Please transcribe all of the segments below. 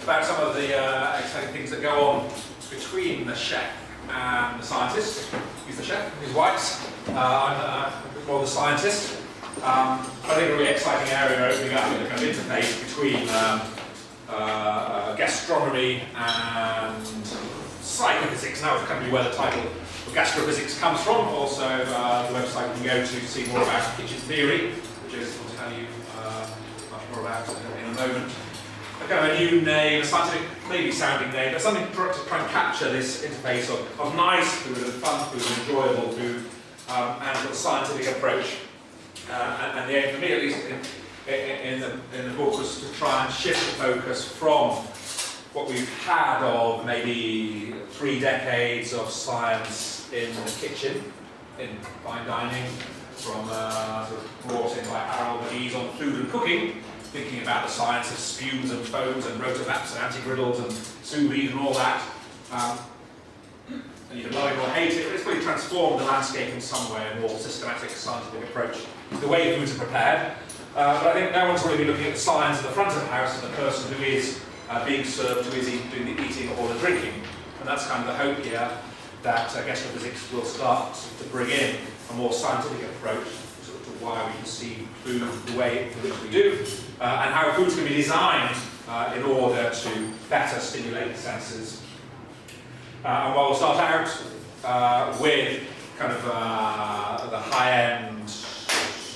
about some of the exciting things that go on between the chef and the scientist. He's the chef, he's White's. I'm a bit more the scientist. I think a really exciting area opening up in the kind of interface between gastronomy and psychophysics. Now it's kind of where the title of gastrophysics comes from. Also, the website you can go to see more about kitchen theory, which Jozef will tell you much more about in a moment. A kind of a new name, a scientific, maybe sounding name, but something to try and capture this interface of nice food and fun food and enjoyable food and sort of scientific approach. And the aim for me, at least in the book, was to try and shift the focus from what we've had of maybe 3 decades of science in the kitchen, in fine dining, from sort of brought in by Harold McGee's on food and cooking, thinking about the science of spumes and foams and rotovaps and anti-griddles and sous vide and all that. And you can love it or hate it, but it's really transformed the landscape in some way, a more systematic scientific approach to the way foods are prepared. But I think no one's really looking at the science at the front of the house of the person who is being served, who is doing the eating or the drinking. And that's kind of the hope here, that gastrophysics will start to bring in a more scientific approach to why we conceive food the way in which we do, and how foods can be designed in order to better stimulate the senses. And while we'll start out with kind of the high-end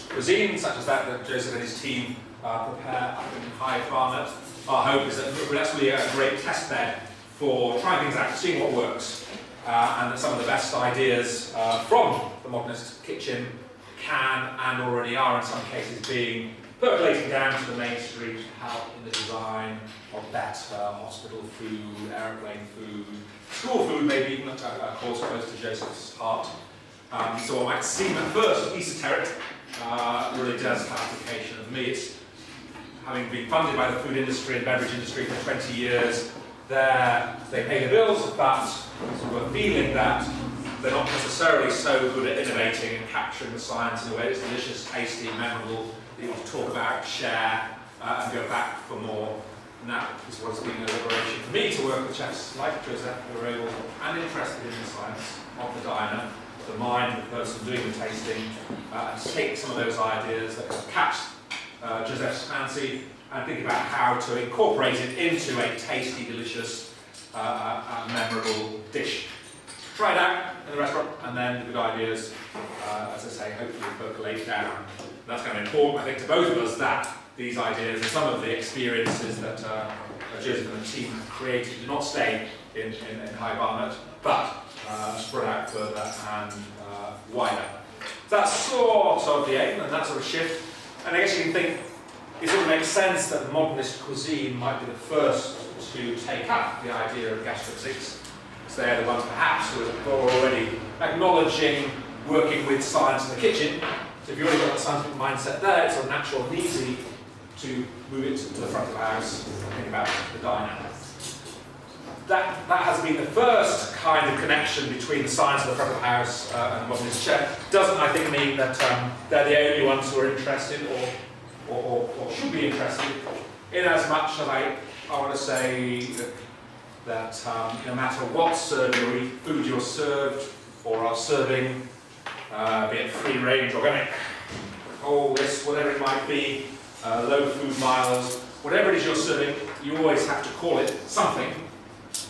cuisine, such as that Jozef and his team prepare up in High Barnet, our hope is that that's really a great test bed for trying things out, seeing what works, and that some of the best ideas from the modernist kitchen can and already are in some cases being percolating down to the main street to help in the design of better hospital food, aeroplane food, school food, maybe even a course close to Jozef's heart. So what might seem at first esoteric really does have application of me. It's having been funded by the food industry and beverage industry for 20 years, they pay the bills, but sort of a feeling that they're not necessarily so good at innovating and capturing the science in a way that's delicious, tasty, memorable, that you want to talk about, share, and go back for more. And that is what's been a liberation for me to work with chefs like Jozef, who are able and interested in the science of the diner, the mind of the person doing the tasting, and take some of those ideas that catch Jozef's fancy and think about how to incorporate it into a tasty, delicious, memorable dish. Try it out in the restaurant, and then the good ideas, as I say, hopefully percolate down. That's kind of important, I think, to both of us, that these ideas and some of the experiences that Jozef and the team have created do not stay in High Barnet, but spread out further and wider. So that's sort of the aim, and that sort of shift. And I guess you can think it sort of makes sense that the modernist cuisine might be the first to take up the idea of gastrophysics. So they're the ones perhaps who are already acknowledging working with science in the kitchen. So if you've already got a scientific mindset there, it's sort of natural and easy to move it to the front of the house and think about the diner. That has been the first kind of connection between the science of the front of the house and the modernist chef. Doesn't, I think, mean that they're the only ones who are interested or should be interested, in as much as I want to say that no matter what food you're served or are serving, be it free range, organic, all this, whatever it might be, low food miles, whatever it is you're serving, you always have to call it something.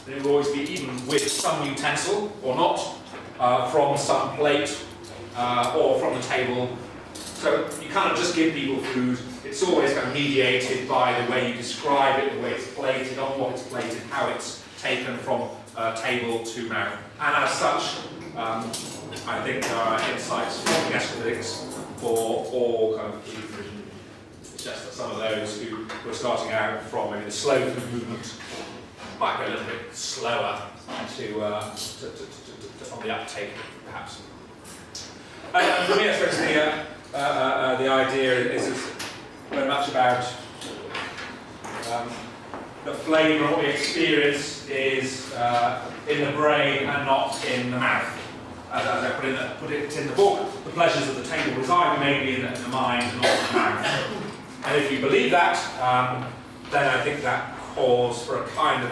It will always be eaten with some utensil or not, from some plate or from the table. So you can't just give people food. It's always kind of mediated by the way you describe it, the way it's plated, on what it's plated, how it's taken from table to mouth. And as such, I think there are insights from gastrophysics for all kind of food provision. It's just that some of those who were starting out from maybe the slow food movement might go a little bit slower on the uptake, perhaps. And for me, I suppose the idea is very much about the flavour of what we experience is in the brain and not in the mouth. As I put it in the book, the pleasures of the table reside mainly in the mind and not in the mouth. And if you believe that, then I think that calls for a kind of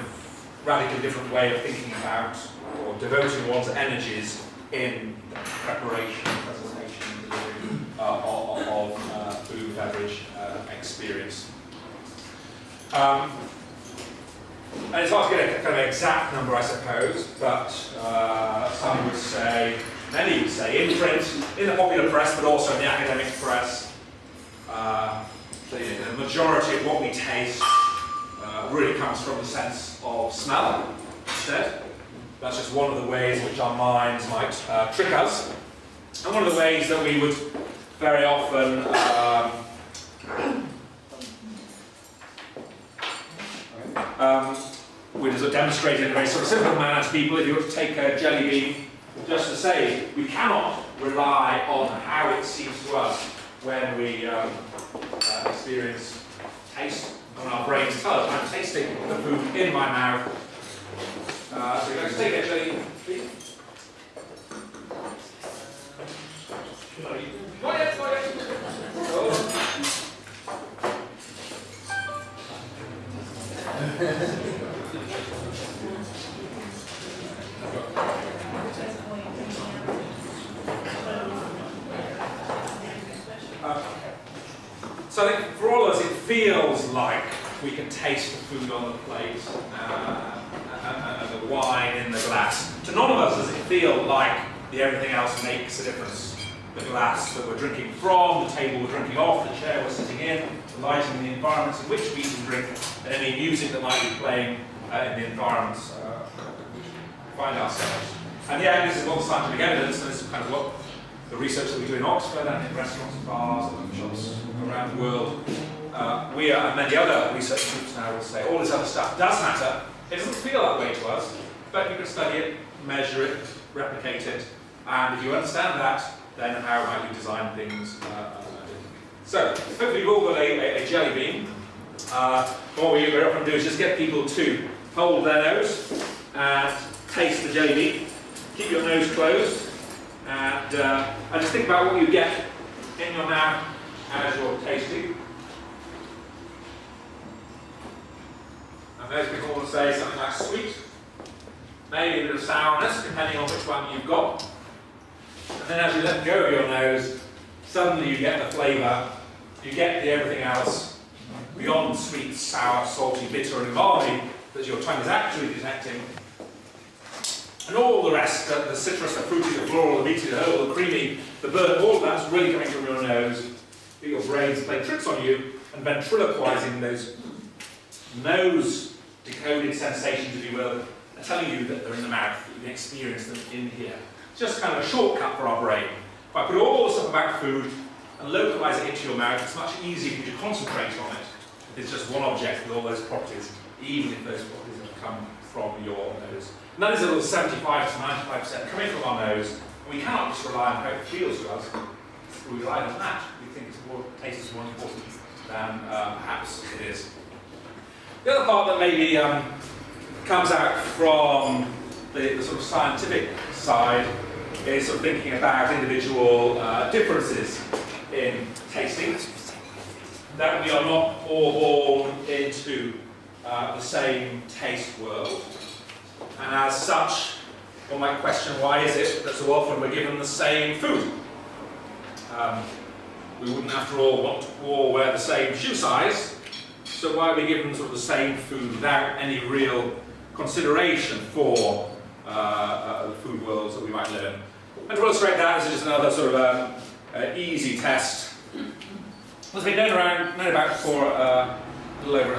radically different way of thinking about or devoting one's energies in the preparation, presentation, delivery of food and beverage experience. And it's hard to get a kind of exact number, I suppose, but some would say, many would say, in print, in the popular press, but also in the academic press, the majority of what we taste really comes from the sense of smell instead. That's just one of the ways in which our minds might trick us. And one of the ways that we would very often we sort of demonstrate in a very sort of simple manner to people. If you were to take a jelly bean, just to say, we cannot rely on how it seems to us when we experience taste, when our brains tell us, I'm tasting the food in my mouth. So you're going to take a jelly bean. Not yet. So I think for all of us it feels like we can taste the food on the plate and the wine in the glass. To none of us does it feel like everything else makes a difference. The glass that we're drinking from, the table we're drinking off, the chair we're sitting in, the lighting, the environments in which we eat and drink, and any music that might be playing in the environments in which we find ourselves. And yeah, this is all scientific evidence, and this is kind of what the research that we do in Oxford and in restaurants and bars and shops around the world. We and many other research groups now will say all this other stuff does matter. It doesn't feel that way to us, but you can study it, measure it, replicate it, and if you understand that, then how might you design things? So, hopefully you've all got a jelly bean. What we very often do is just get people to hold their nose and taste the jelly bean. Keep your nose closed and just think about what you get in your mouth as you're tasting. And most people will say something like sweet, maybe a bit of sourness, depending on which one you've got. And then as you let go of your nose, suddenly you get the flavour, you get the everything else beyond sweet, sour, salty, bitter and umami that your tongue is actually detecting. And all the rest, the citrus, the fruity, the floral, the meaty, the herbal, the creamy, the burnt, all of that's really coming from your nose. Your brain's playing tricks on you and ventriloquising those nose-decoded sensations, if you will, and telling you that they're in the mouth, that you can experience them in here. It's just kind of a shortcut for our brain. If I put all the stuff about food and localise it into your mouth, it's much easier for you to concentrate on it. It's just one object with all those properties, even if those properties have come from your nose. And that is a little 75 to 95% coming from our nose. And we cannot just rely on how it feels to us. We rely on that. We think taste is more important than perhaps it is. The other part that maybe comes out from the sort of scientific side is sort of thinking about individual differences in tasting. That we are not all born into the same taste world. And as such, one might question, why is it that so often we're given the same food? We wouldn't, after all, want to all wear the same shoe size, so why are we given sort of the same food without any real consideration for the food worlds that we might live in? And to illustrate that, this is just another sort of easy test. It's been known about for a little over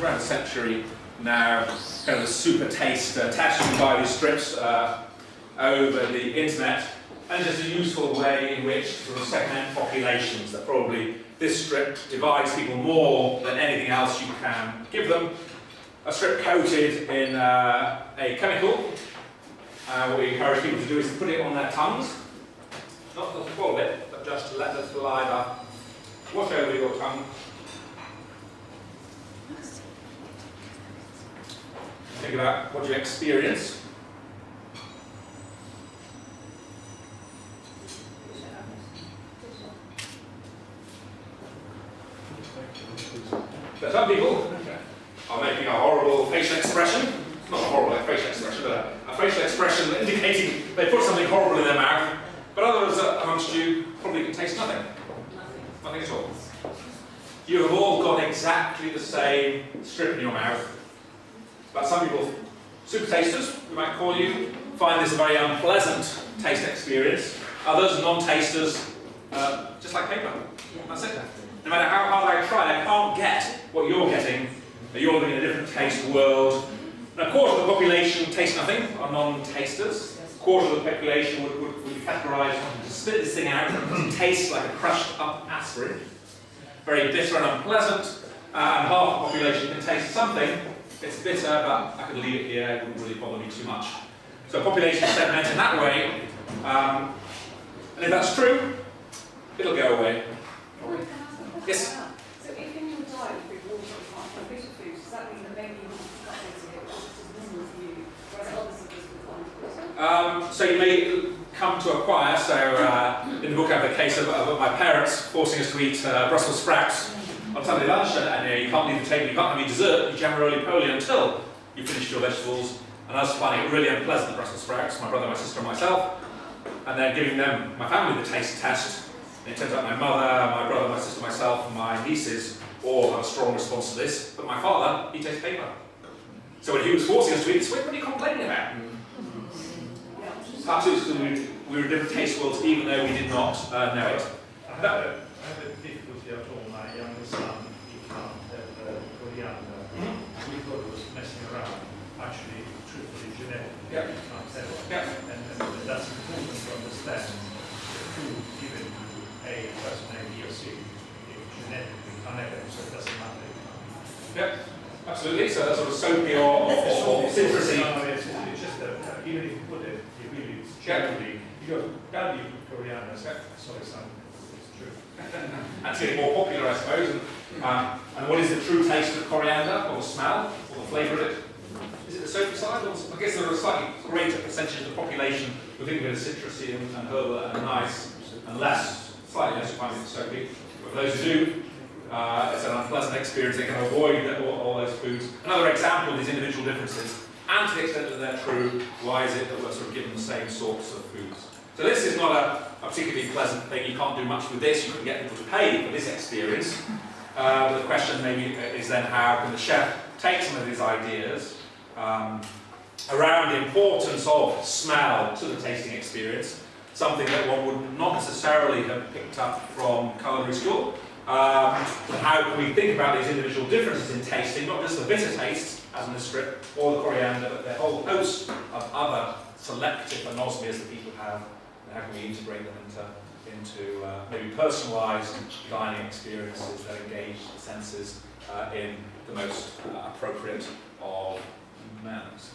around a century now, kind of a super taste test. You can buy these strips over the internet, and just a useful way in which to sort of segment populations. That probably this strip divides people more than anything else you can give them. A strip coated in a chemical. What we encourage people to do is to put it on their tongues, not to swallow it, but just to let the saliva wash over your tongue. Think about what you experience. So some people are making a horrible facial expression. Not a horrible facial expression, but a facial expression indicating they put something horrible in their mouth. But others amongst you probably can taste nothing. Nothing at all. You have all got exactly the same strip in your mouth. But some people, super tasters, we might call you, find this a very unpleasant taste experience. Others, non-tasters, just like paper. That's it. No matter how hard I try, I can't get what you're getting. You're living in a different taste world. And a quarter of the population taste nothing, are non-tasters. A quarter of the population would be categorised to spit this thing out and taste like a crushed up aspirin. Very bitter and unpleasant. And half the population can taste something. It's bitter, but I could leave it here, it wouldn't really bother me too much. So population segmented that way. And if that's true, it'll go away. Yes? So if in your diet you drink water and can't have bitter foods, does that mean that maybe you want to cut into it, or it's just normal for you, whereas others are just becoming So you may come to acquire, in the book I have a case of my parents forcing us to eat Brussels sprouts on Sunday lunch, and you can't leave the table, you can't have any dessert, you jam roly-poly until you finish your vegetables. And I was finding it really unpleasant, Brussels sprouts, my brother, my sister and myself, and then giving them, my family, the taste test. And it turns out my mother, my brother, my sister, myself, and my nieces all have a strong response to this, but my father, he tastes paper. So when he was forcing us to eat this, what are you complaining about? Perhaps it was we were in different taste worlds even though we did not know it. I have a difficulty at all. My younger son, he can't have coriander. We thought it was messing around. Actually, truthfully, genetically, he can't have it. And that's important to understand. The food given to a person A, B, or C, genetically uneven, so it doesn't matter. Yeah, absolutely. So that's sort of soapy or citrusy. No, it's just that even if you put it, you really generally. Because value coriander, sorry, son, it's true. And it's getting more popular, I suppose. And what is the true taste of coriander, or the smell, or the flavour of it? Is it the soapy side? Or I guess there are a slightly greater percentage of the population who think of it as citrusy and herbal and nice, and slightly less finding it soapy. But for those who do, it's an unpleasant experience. They can avoid all those foods. Another example of these individual differences, and to the extent that they're true, why is it that we're sort of given the same sorts of foods? So this is not a particularly pleasant thing. You can't do much with this. You couldn't get people to pay for this experience. The question maybe is then how can the chef take some of these ideas around the importance of smell to the tasting experience, something that one would not necessarily have picked up from culinary school. And how can we think about these individual differences in tasting, not just the bitter tastes, as in the strip, or the coriander, but the whole host of other selective anosmias that people have, and how can we integrate them into maybe personalised dining experiences that engage the senses in the most appropriate of manners.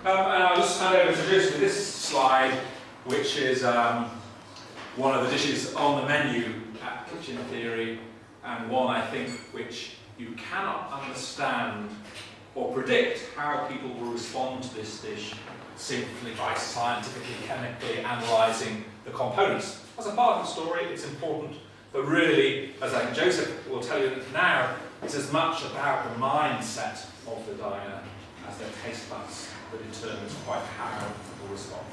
And I'll just hand over to Jozef with this slide, which is one of the dishes on the menu at Kitchen Theory, and one I think which you cannot understand or predict how people will respond to this dish simply by scientifically, chemically analysing the components. As a part of the story, it's important, but really, as I think Jozef will tell you now, it's as much about the mindset of the diner as their taste buds that determines quite how people respond.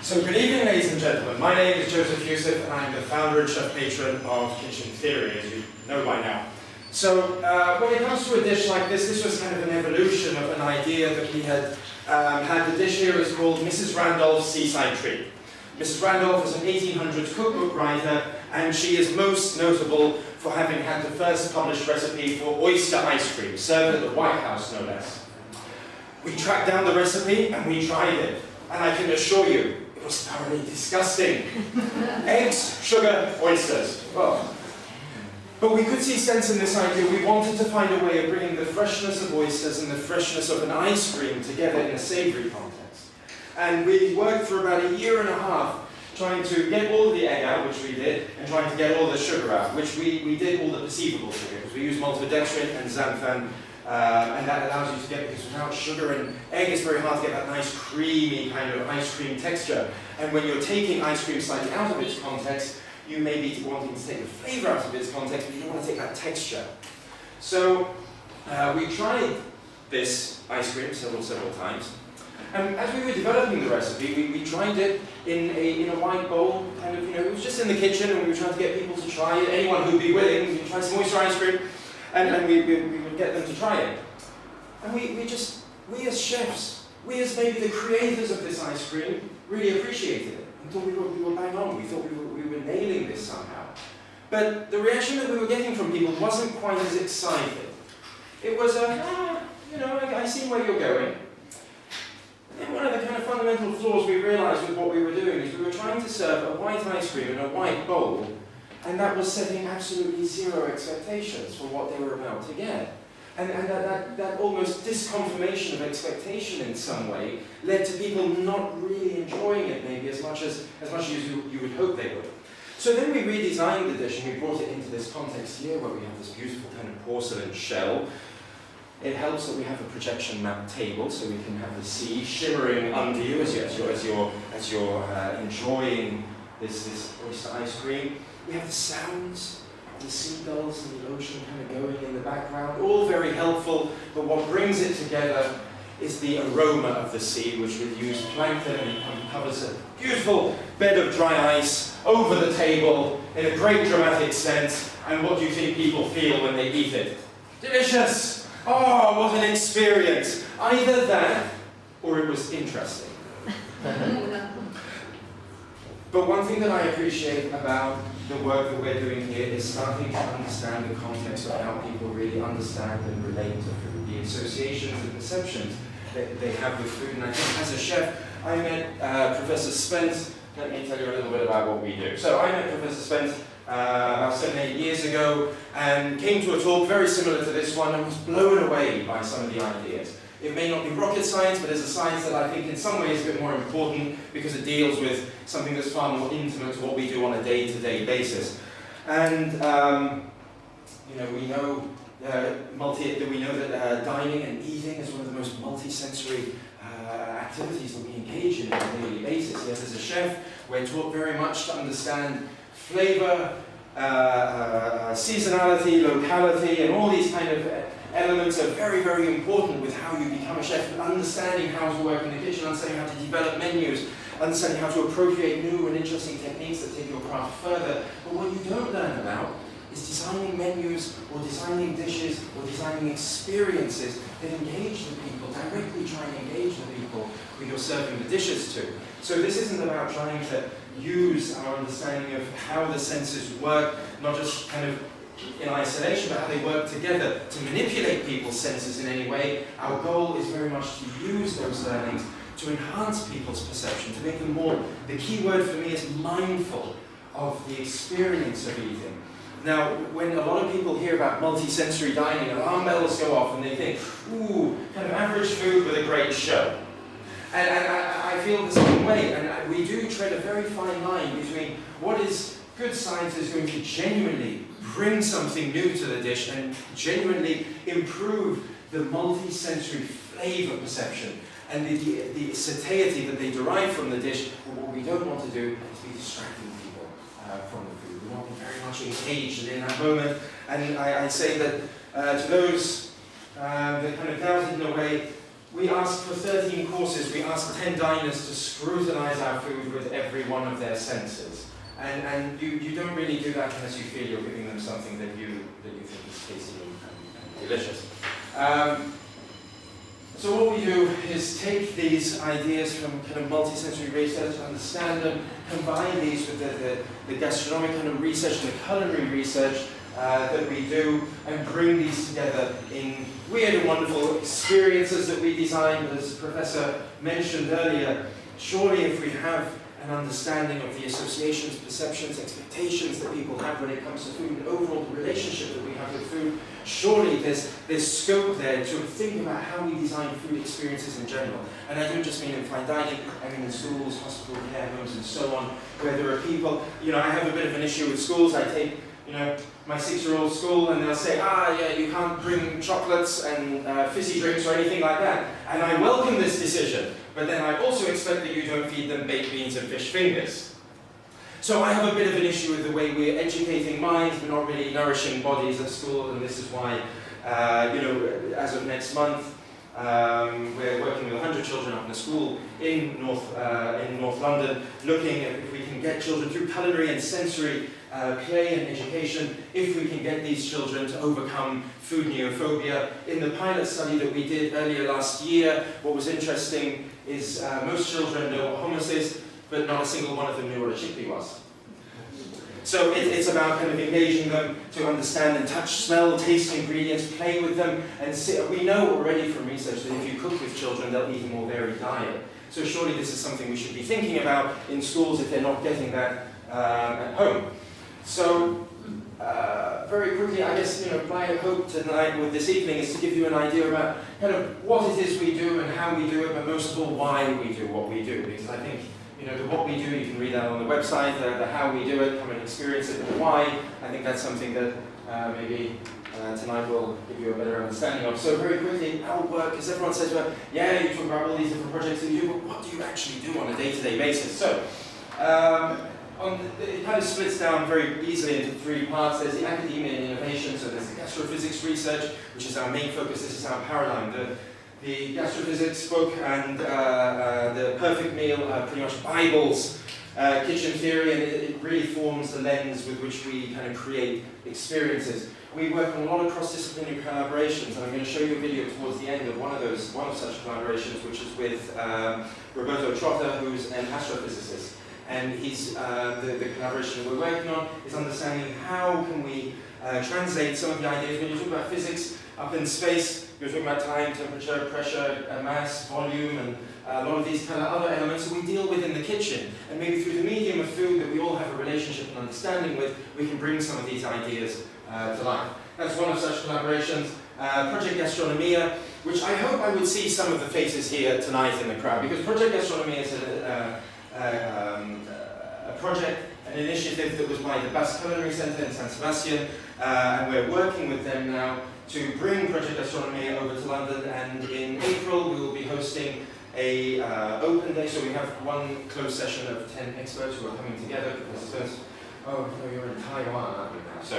So good evening, ladies and gentlemen. My name is Jozef Youssef, and I'm the founder and chef patron of Kitchen Theory, as you know by now. So when it comes to a dish like this was kind of an evolution of an idea that we had had. The dish here is called Mrs. Randolph's Seaside Treat. Mrs. Randolph is an 1800s cookbook writer, and she is most notable for having had the first published recipe for oyster ice cream, served at the White House, no less. We tracked down the recipe and we tried it, and I can assure you, it was thoroughly disgusting. Eggs, sugar, oysters. Well, but we could see sense in this idea. We wanted to find a way of bringing the freshness of oysters and the freshness of an ice cream together in a savoury context. And we worked for about a year and a half trying to get all the egg out, which we did, and trying to get all the sugar out, which we did all the perceivable sugar, because we used maltodextrin and xanthan, and that allows you to get, because without sugar and egg, it's very hard to get that nice creamy kind of ice cream texture. And when you're taking ice cream slightly out of its context, you may be wanting to take the flavour out of its context, but you don't want to take that texture. So we tried this ice cream several times. And as we were developing the recipe, we tried it in a white bowl, kind of, it was just in the kitchen, and we were trying to get people to try it. Anyone who'd be willing, we'd try some oyster ice cream, and we would get them to try it. And we as chefs, we as maybe the creators of this ice cream, really appreciated it and thought we were bang on. We thought we were nailing this somehow. But the reaction that we were getting from people wasn't quite as excited. It was I see where you're going. And one of the kind of fundamental flaws we realised with what we were doing is we were trying to serve a white ice cream in a white bowl, and that was setting absolutely zero expectations for what they were about to get. And that almost disconfirmation of expectation in some way led to people not really enjoying it maybe as much as you would hope they would. So then we redesigned the dish and we brought it into this context here where we have this beautiful kind of porcelain shell. It helps that we have a projection map table, so we can have the sea shimmering under you as you're enjoying this oyster ice cream. We have the sounds of the seagulls and the ocean kind of going in the background, all very helpful. But what brings it together is the aroma of the sea, which we use plankton, and it covers a beautiful bed of dry ice over the table in a great dramatic sense. And what do you think people feel when they eat it? Delicious! Oh, what an experience! Either that, or it was interesting. But one thing that I appreciate about the work that we're doing here is starting to understand the context of how people really understand and relate to food, the associations and perceptions that they have with food. And I think as a chef, I met Professor Spence. Let me tell you a little bit about what we do. So I met Professor Spence about 7-8 years ago, and came to a talk very similar to this one, and was blown away by some of the ideas. It may not be rocket science, but it's a science that I think in some ways is a bit more important because it deals with something that's far more intimate to what we do on a day-to-day basis. And we know that dining and eating is one of the most multi-sensory activities that we engage in on a daily basis. Yes, as a chef, we're taught very much to understand flavor, seasonality, locality, and all these kind of elements are very, very important with how you become a chef. Understanding how to work in the kitchen, understanding how to develop menus, understanding how to appropriate new and interesting techniques that take your craft further. But what you don't learn about is designing menus, or designing dishes, or designing experiences that engage the people, directly try and engage the people who you're serving the dishes to. So this isn't about trying to use our understanding of how the senses work, not just kind of in isolation, but how they work together to manipulate people's senses in any way. Our goal is very much to use those learnings to enhance people's perception, to make them more, the key word for me is mindful of the experience of eating. Now, when a lot of people hear about multi-sensory dining, alarm bells go off and they think, ooh, kind of average food with a great show. And I feel the same way, and we do tread a very fine line between what is good science is going to genuinely bring something new to the dish and genuinely improve the multi-sensory flavor perception and the satiety that they derive from the dish. But what we don't want to do is be distracting people from the food. We want them very much engaged in that moment. And I say that to those that kind of doubt it in a way, we ask for 13 courses, we ask 10 diners to scrutinize our food with every one of their senses. And you don't really do that unless you feel you're giving them something that you think is tasty and delicious. So what we do is take these ideas from kind of multisensory research, understand them, combine these with the gastronomic kind of research and the culinary research that we do, and bring these together in weird and wonderful experiences that we design. As the Professor mentioned earlier, surely if we have an understanding of the associations, perceptions, expectations that people have when it comes to food, and overall the relationship that we have with food, surely there's scope there to think about how we design food experiences in general. And I don't just mean in fine dining, I mean in schools, hospital care homes, and so on, where there are people, I have a bit of an issue with schools. I take my 6-year-old school, and they'll say, yeah, you can't bring chocolates and fizzy drinks or anything like that. And I welcome this decision, but then I also expect that you don't feed them baked beans and fish fingers. So I have a bit of an issue with the way we're educating minds, but not really nourishing bodies at school, and this is why As of next month, we're working with 100 children up in a school in North London, looking at if we can get children through culinary and sensory play and education, if we can get these children to overcome food neophobia. In the pilot study that we did earlier last year, what was interesting is most children know what hummus is, but not a single one of them knew what a chickpea was. So it's about kind of engaging them to understand and touch, smell, taste ingredients, play with them, and see. We know already from research that if you cook with children, they'll eat a more varied diet. So surely this is something we should be thinking about in schools if they're not getting that at home. So very quickly, I guess, my hope tonight with this evening is to give you an idea about kind of what it is we do and how we do it, but most of all, why we do what we do. Because I think, the what we do, you can read that on the website, the how we do it, come and experience it, the why. I think that's something that maybe tonight will give you a better understanding of. So very quickly, our work, because everyone says, well, yeah, you talk about all these different projects that you do, but what do you actually do on a day-to-day basis? So, it kind of splits down very easily into three parts. There's the academia and innovation, so there's the gastrophysics research, which is our main focus. This is our paradigm. The gastrophysics book and the perfect meal are pretty much Bibles, kitchen theory, and it really forms the lens with which we kind of create experiences. We work on a lot of cross-disciplinary collaborations, and I'm going to show you a video towards the end of one of such collaborations, which is with Roberto Trotta, who's an astrophysicist. And he's, the collaboration that we're working on is understanding how can we translate some of the ideas. When you talk about physics up in space, you're talking about time, temperature, pressure, mass, volume, and a lot of these kind of other elements that we deal with in the kitchen. And maybe through the medium of food that we all have a relationship and understanding with, we can bring some of these ideas to life. That's one of such collaborations. Project Gastronomia, which I hope I would see some of the faces here tonight in the crowd, because Project Gastronomia is a project, an initiative that was by the Basque Culinary Center in San Sebastian, and we're working with them now to bring Project Gastronomia over to London, and in April we will be hosting a open day, so we have one closed session of 10 experts who are coming together. Professor Spence, oh no, you're in Taiwan, aren't you now? So,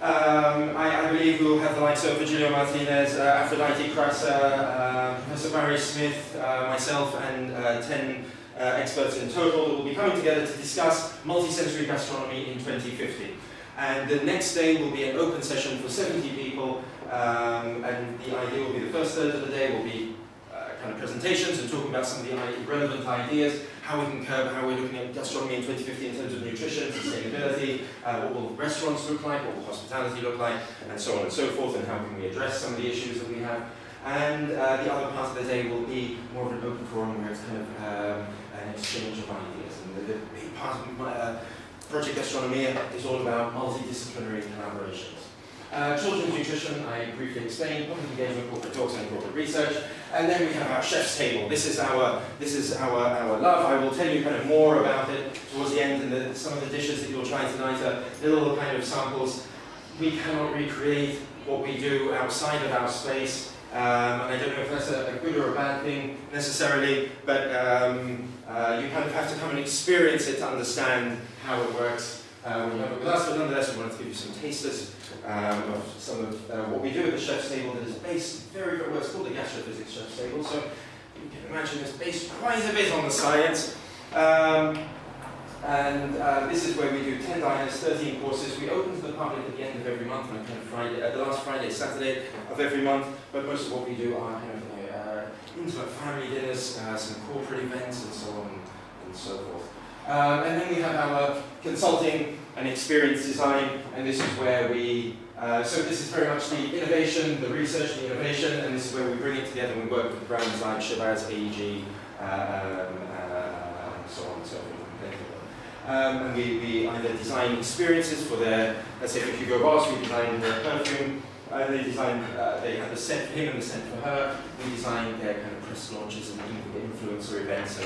I believe we will have the likes of Virgilio Martinez, Aphrodite Krasa, Professor Barry Smith, myself, and 10 experts in total that will be coming together to discuss multisensory gastronomy in 2050. And the next day will be an open session for 70 people, and the idea will be the first third of the day will be kind of presentations and talking about some of the relevant ideas, how we can curb, how we're looking at gastronomy in 2050 in terms of nutrition, sustainability, what will restaurants look like, what will hospitality look like, and so on and so forth, and how can we address some of the issues that we have. And the other part of the day will be more of an open forum where it's kind of an exchange of ideas. And the big part of Project Gastronomia is all about multidisciplinary collaborations. Children's nutrition, I briefly explained, public engagement, corporate talks, and corporate research. And then we have our chef's table. This is our love. I will tell you kind of more about it towards the end, and some of the dishes that you'll try tonight are little kind of samples. We cannot recreate what we do outside of our space. And I don't know if that's a good or a bad thing necessarily, but you kind of have to come and experience it to understand how it works. We have it with us, but nonetheless we wanted to give you some tasters of some of what we do at the chef's table that is based very, well, it's called the gastrophysics chef's table, so you can imagine it's based quite a bit on the science. This is where we do 10 diners, 13 courses. We open to the public at the end of every month, and kind of Friday, the last Friday, Saturday of every month. But most of what we do are kind of intimate family dinners, some corporate events, and so on and so forth. And then we have our consulting and experience design, and this is where we. So this is very much the innovation, the research, the innovation, and this is where we bring it together. And we work with brands like Shabazz, AEG, and so on and so forth. And we either design experiences for their, let's say for Hugo Boss, we designed their perfume, they had the scent for him and the scent for her, we designed their kind of press launches and influencer events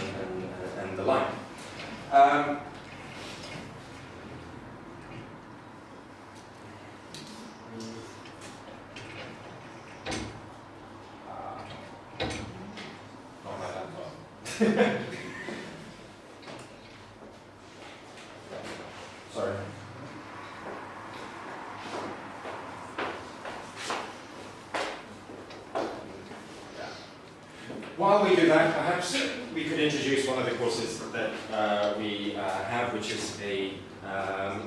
and the like. Not my laptop. Sorry. while we do that, perhaps we could introduce one of the courses that we have, which is a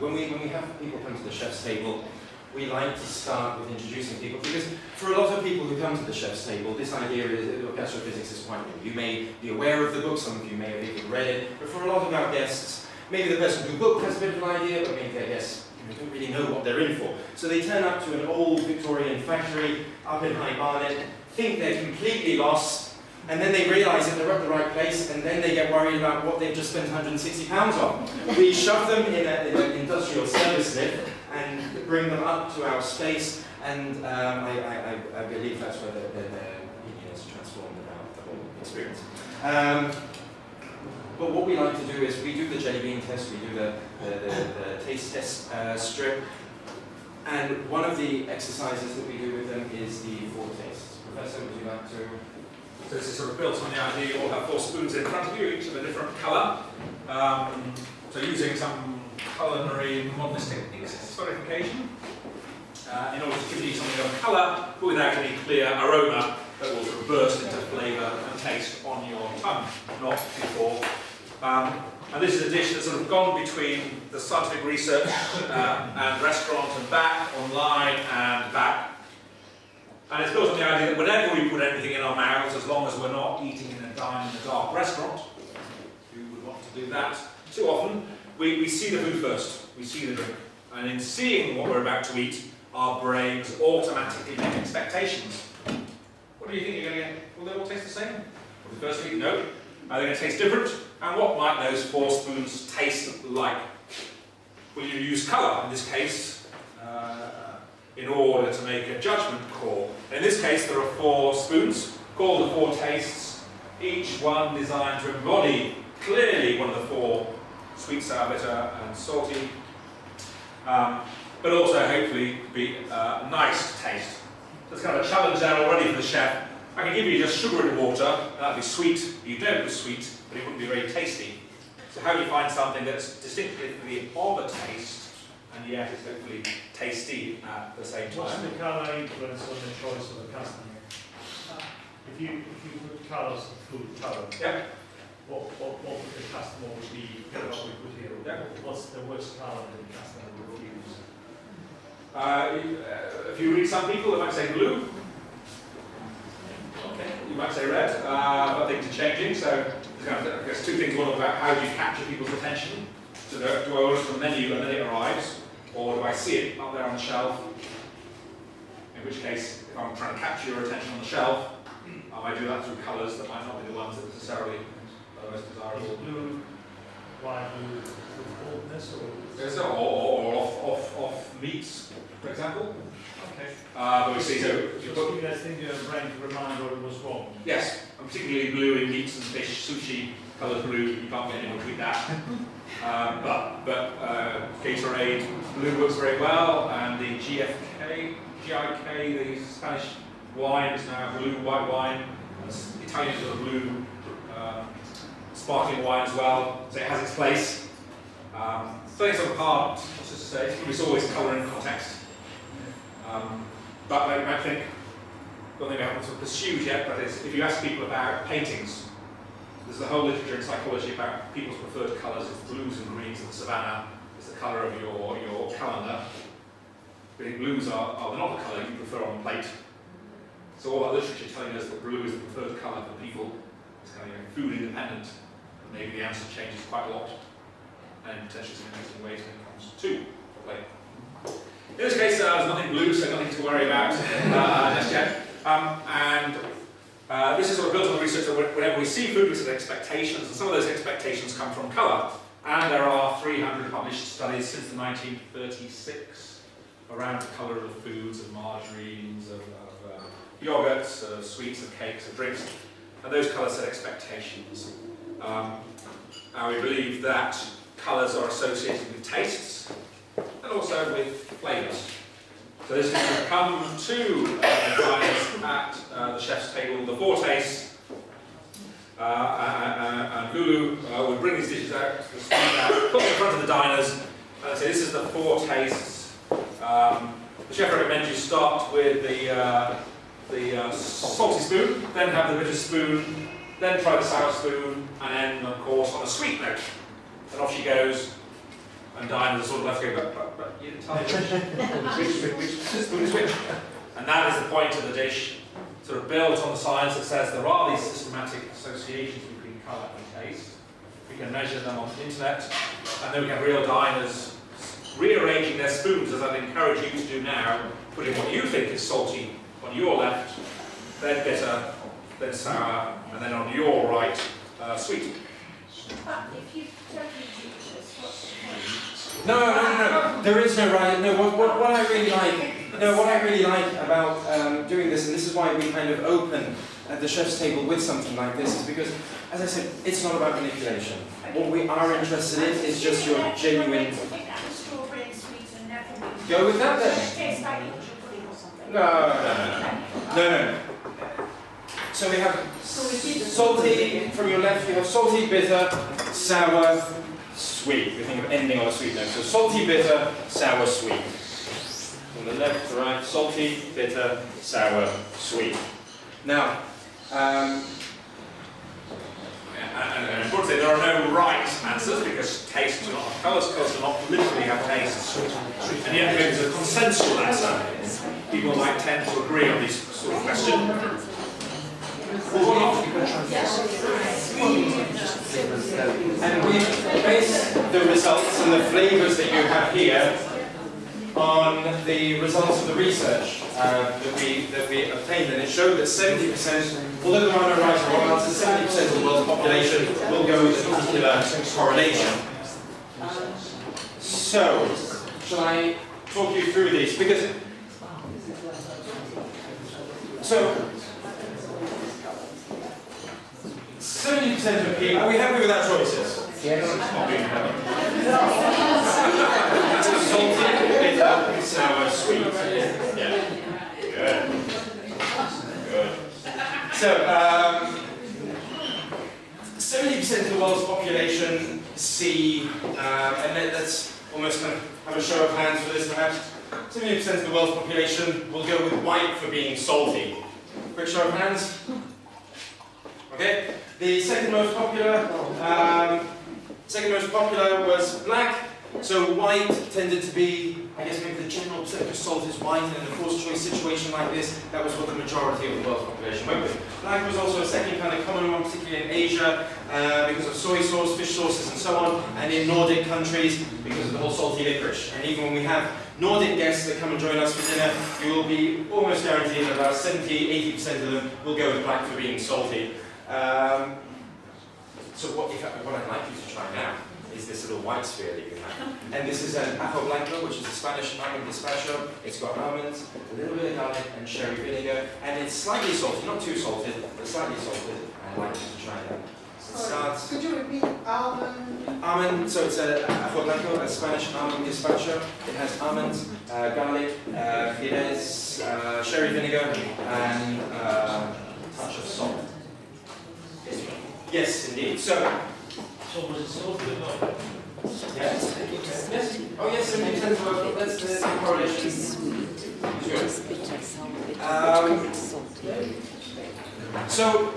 when we have people come to the chef's table, we like to start with introducing people, because for a lot of people who come to the chef's table, this idea of gastrophysics is quite new. You may be aware of the book, some of you may have even read it, but for a lot of our guests, maybe the person who booked has a bit of an idea, but maybe their guests don't really know what they're in for. So they turn up to an old Victorian factory up in High Barnet, think they're completely lost, and then they realise that they're at the right place, and then they get worried about what they've just spent £160 on. We shove them in an industrial service lift and bring them up to our space, and I believe that's where the opinion is transformed about the whole experience. But what we like to do is we do the jelly bean test, we do the taste test strip, and one of the exercises that we do with them is the 4 tastes. Professor, would you like to? So this is sort of built on the idea you all have 4 spoons in front of you, each of a different colour. So using some culinary modernist techniques, spherification, in order to give you something of colour, but without any clear aroma that will sort of burst into flavour and taste on your tongue, not before. And this is a dish that's sort of gone between the scientific research and restaurant and back, online and back. And it's built on the idea that whenever we put anything in our mouths, as long as we're not eating in a dine-in-the-dark restaurant, who would want to do that too often, we see the food first, we see the drink. And in seeing what we're about to eat, our brains automatically make expectations. What do you think you're going to get? Will they all taste the same? Well, firstly, no. Are they going to taste different? And what might those 4 spoons taste like? Will you use colour, in this case, in order to make a judgment call? In this case, there are 4 spoons, called the 4 tastes, each one designed to embody clearly one of the 4, sweet, sour, bitter, and salty, but also hopefully be nice to taste. So it's kind of a challenge there already for the chef. I can give you just sugar and water, and that'd be sweet. You know it was sweet, but it wouldn't be very tasty. So how do you find something that's distinctively of a taste, and yet is hopefully tasty at the same time? What's the colour influence on the choice of the customer? If you put colours of food colour, Yeah. what would the customer would be, what we put here? Yeah. What's the worst colour that the customer would use? If you read some people, they might say blue. Okay. You might say red, but things are changing, so there's 2 things. One about how do you capture people's attention. So do I order from the menu and then it arrives, or do I see it up there on the shelf? In which case, if I'm trying to capture your attention on the shelf, I might do that through colours that might not be the ones that necessarily are the most desirable. Blue, why blue? Boldness Or off meats, for example. Okay. But we see, so if you put, you guys think your brain to remind what it was wrong? yes, and particularly blue in meats and fish, sushi, coloured blue, you can't get anyone to eat that. But Gatorade blue works very well, and the GIK, the Spanish wine is now blue white wine, and Italians got a blue sparkling wine as well, so it has its place. So it's sort of hard, what's this to say, it's always colour in context. But I think, one thing we haven't sort of pursued yet, but is if you ask people about paintings, there's the whole literature in psychology about people's preferred colours. It's blues and greens of the savannah, it's the colour of your calendar. But if blues are not the colour you prefer on a plate. So all that literature telling us that blue is the preferred colour for people is kind of food independent. And maybe the answer changes quite a lot, and potentially some interesting ways when it comes to the plate. In this case, there's nothing blue, so nothing to worry about just yet. This is sort of built on the research that whenever we see food, we set expectations, and some of those expectations come from colour. And there are 300 published studies since the 1936 around the colour of the foods, of margarines, of yogurts, of sweets, of cakes, of drinks. And those colours set expectations. And we believe that colours are associated with tastes, and also with flavours. So this is going to come to the diners at the chef's table, the 4 tastes, and Lulu would bring these dishes out to the street, put them in front of the diners, and say this is the 4 tastes. The chef recommends you start with the the salty spoon, then have the bitter spoon, then try the sour spoon, and then, of course, on a sweet note. And off she goes, and diners are sort of left going, but you didn't tell me which spoon is which. And that is the point of the dish, sort of built on the science that says there are these systematic associations between colour and taste. We can measure them on the internet, and then we have real diners rearranging their spoons, as I'd encourage you to do now, putting what you think is salty on your left, then bitter, then sour, and then on your right, sweet. But if you don't teach us, what's the point? No. There is no right. No. What I really like. No. What I really like about doing this, and this is why we kind of open at the chef's table with something like this, is because, as I said, it's not about manipulation. What we are interested in is just your genuine. Go with that then. No. So we have salty from your left. You have salty, bitter, sour, sweet. We think of ending on a sweet note. So salty, bitter, sour, sweet. From the left to right, salty, bitter, sour, sweet. Now, and unfortunately, there are no right answers because tastes do not have colours, colours do not literally have tastes. And yet, there is a consensual answer. People might tend to agree on these sort of questions. And we base the results and the flavours that you have here on the results of the research that we obtained, and it showed that 70%, although there are no right or wrong answers, 70% of the world's population will go with a particular correlation. So, shall I talk you through these? Because, so, 70% of people, are we happy with our choices? Yes. Salty, bitter, sour, sweet. Yeah. Good. So, 70% of the world's population see, and let's almost kind of have a show of hands for this perhaps. 70% of the world's population will go with white for being salty. Quick show of hands. Okay. The second most popular was black. So white tended to be, I guess maybe the general percentage of salt is white, and in a forced choice situation like this, that was what the majority of the world's population went with. Black was also a second kind of common one, particularly in Asia, because of soy sauce, fish sauces and so on, and in Nordic countries because of the whole salty licorice. And even when we have Nordic guests that come and join us for dinner, you will be almost guaranteed that about 70–80% of them will go with black for being salty. So what I'd like you to try now is this little white sphere that you have. And this is an ajo blanco, which is a Spanish almond gazpacho. It's got almonds, a little bit of garlic and sherry vinegar, and it's slightly salty, not too salted, but slightly salted. I'd like you to try that. It starts. Could you repeat almond? Almond, so it's a ajo blanco, a Spanish almond gazpacho. It has almonds, garlic, fidesz, sherry vinegar, and a touch of salt. Yes, indeed. So was it salty or not? yes. Yes. Oh yes, 70% of work. That's the correlation. So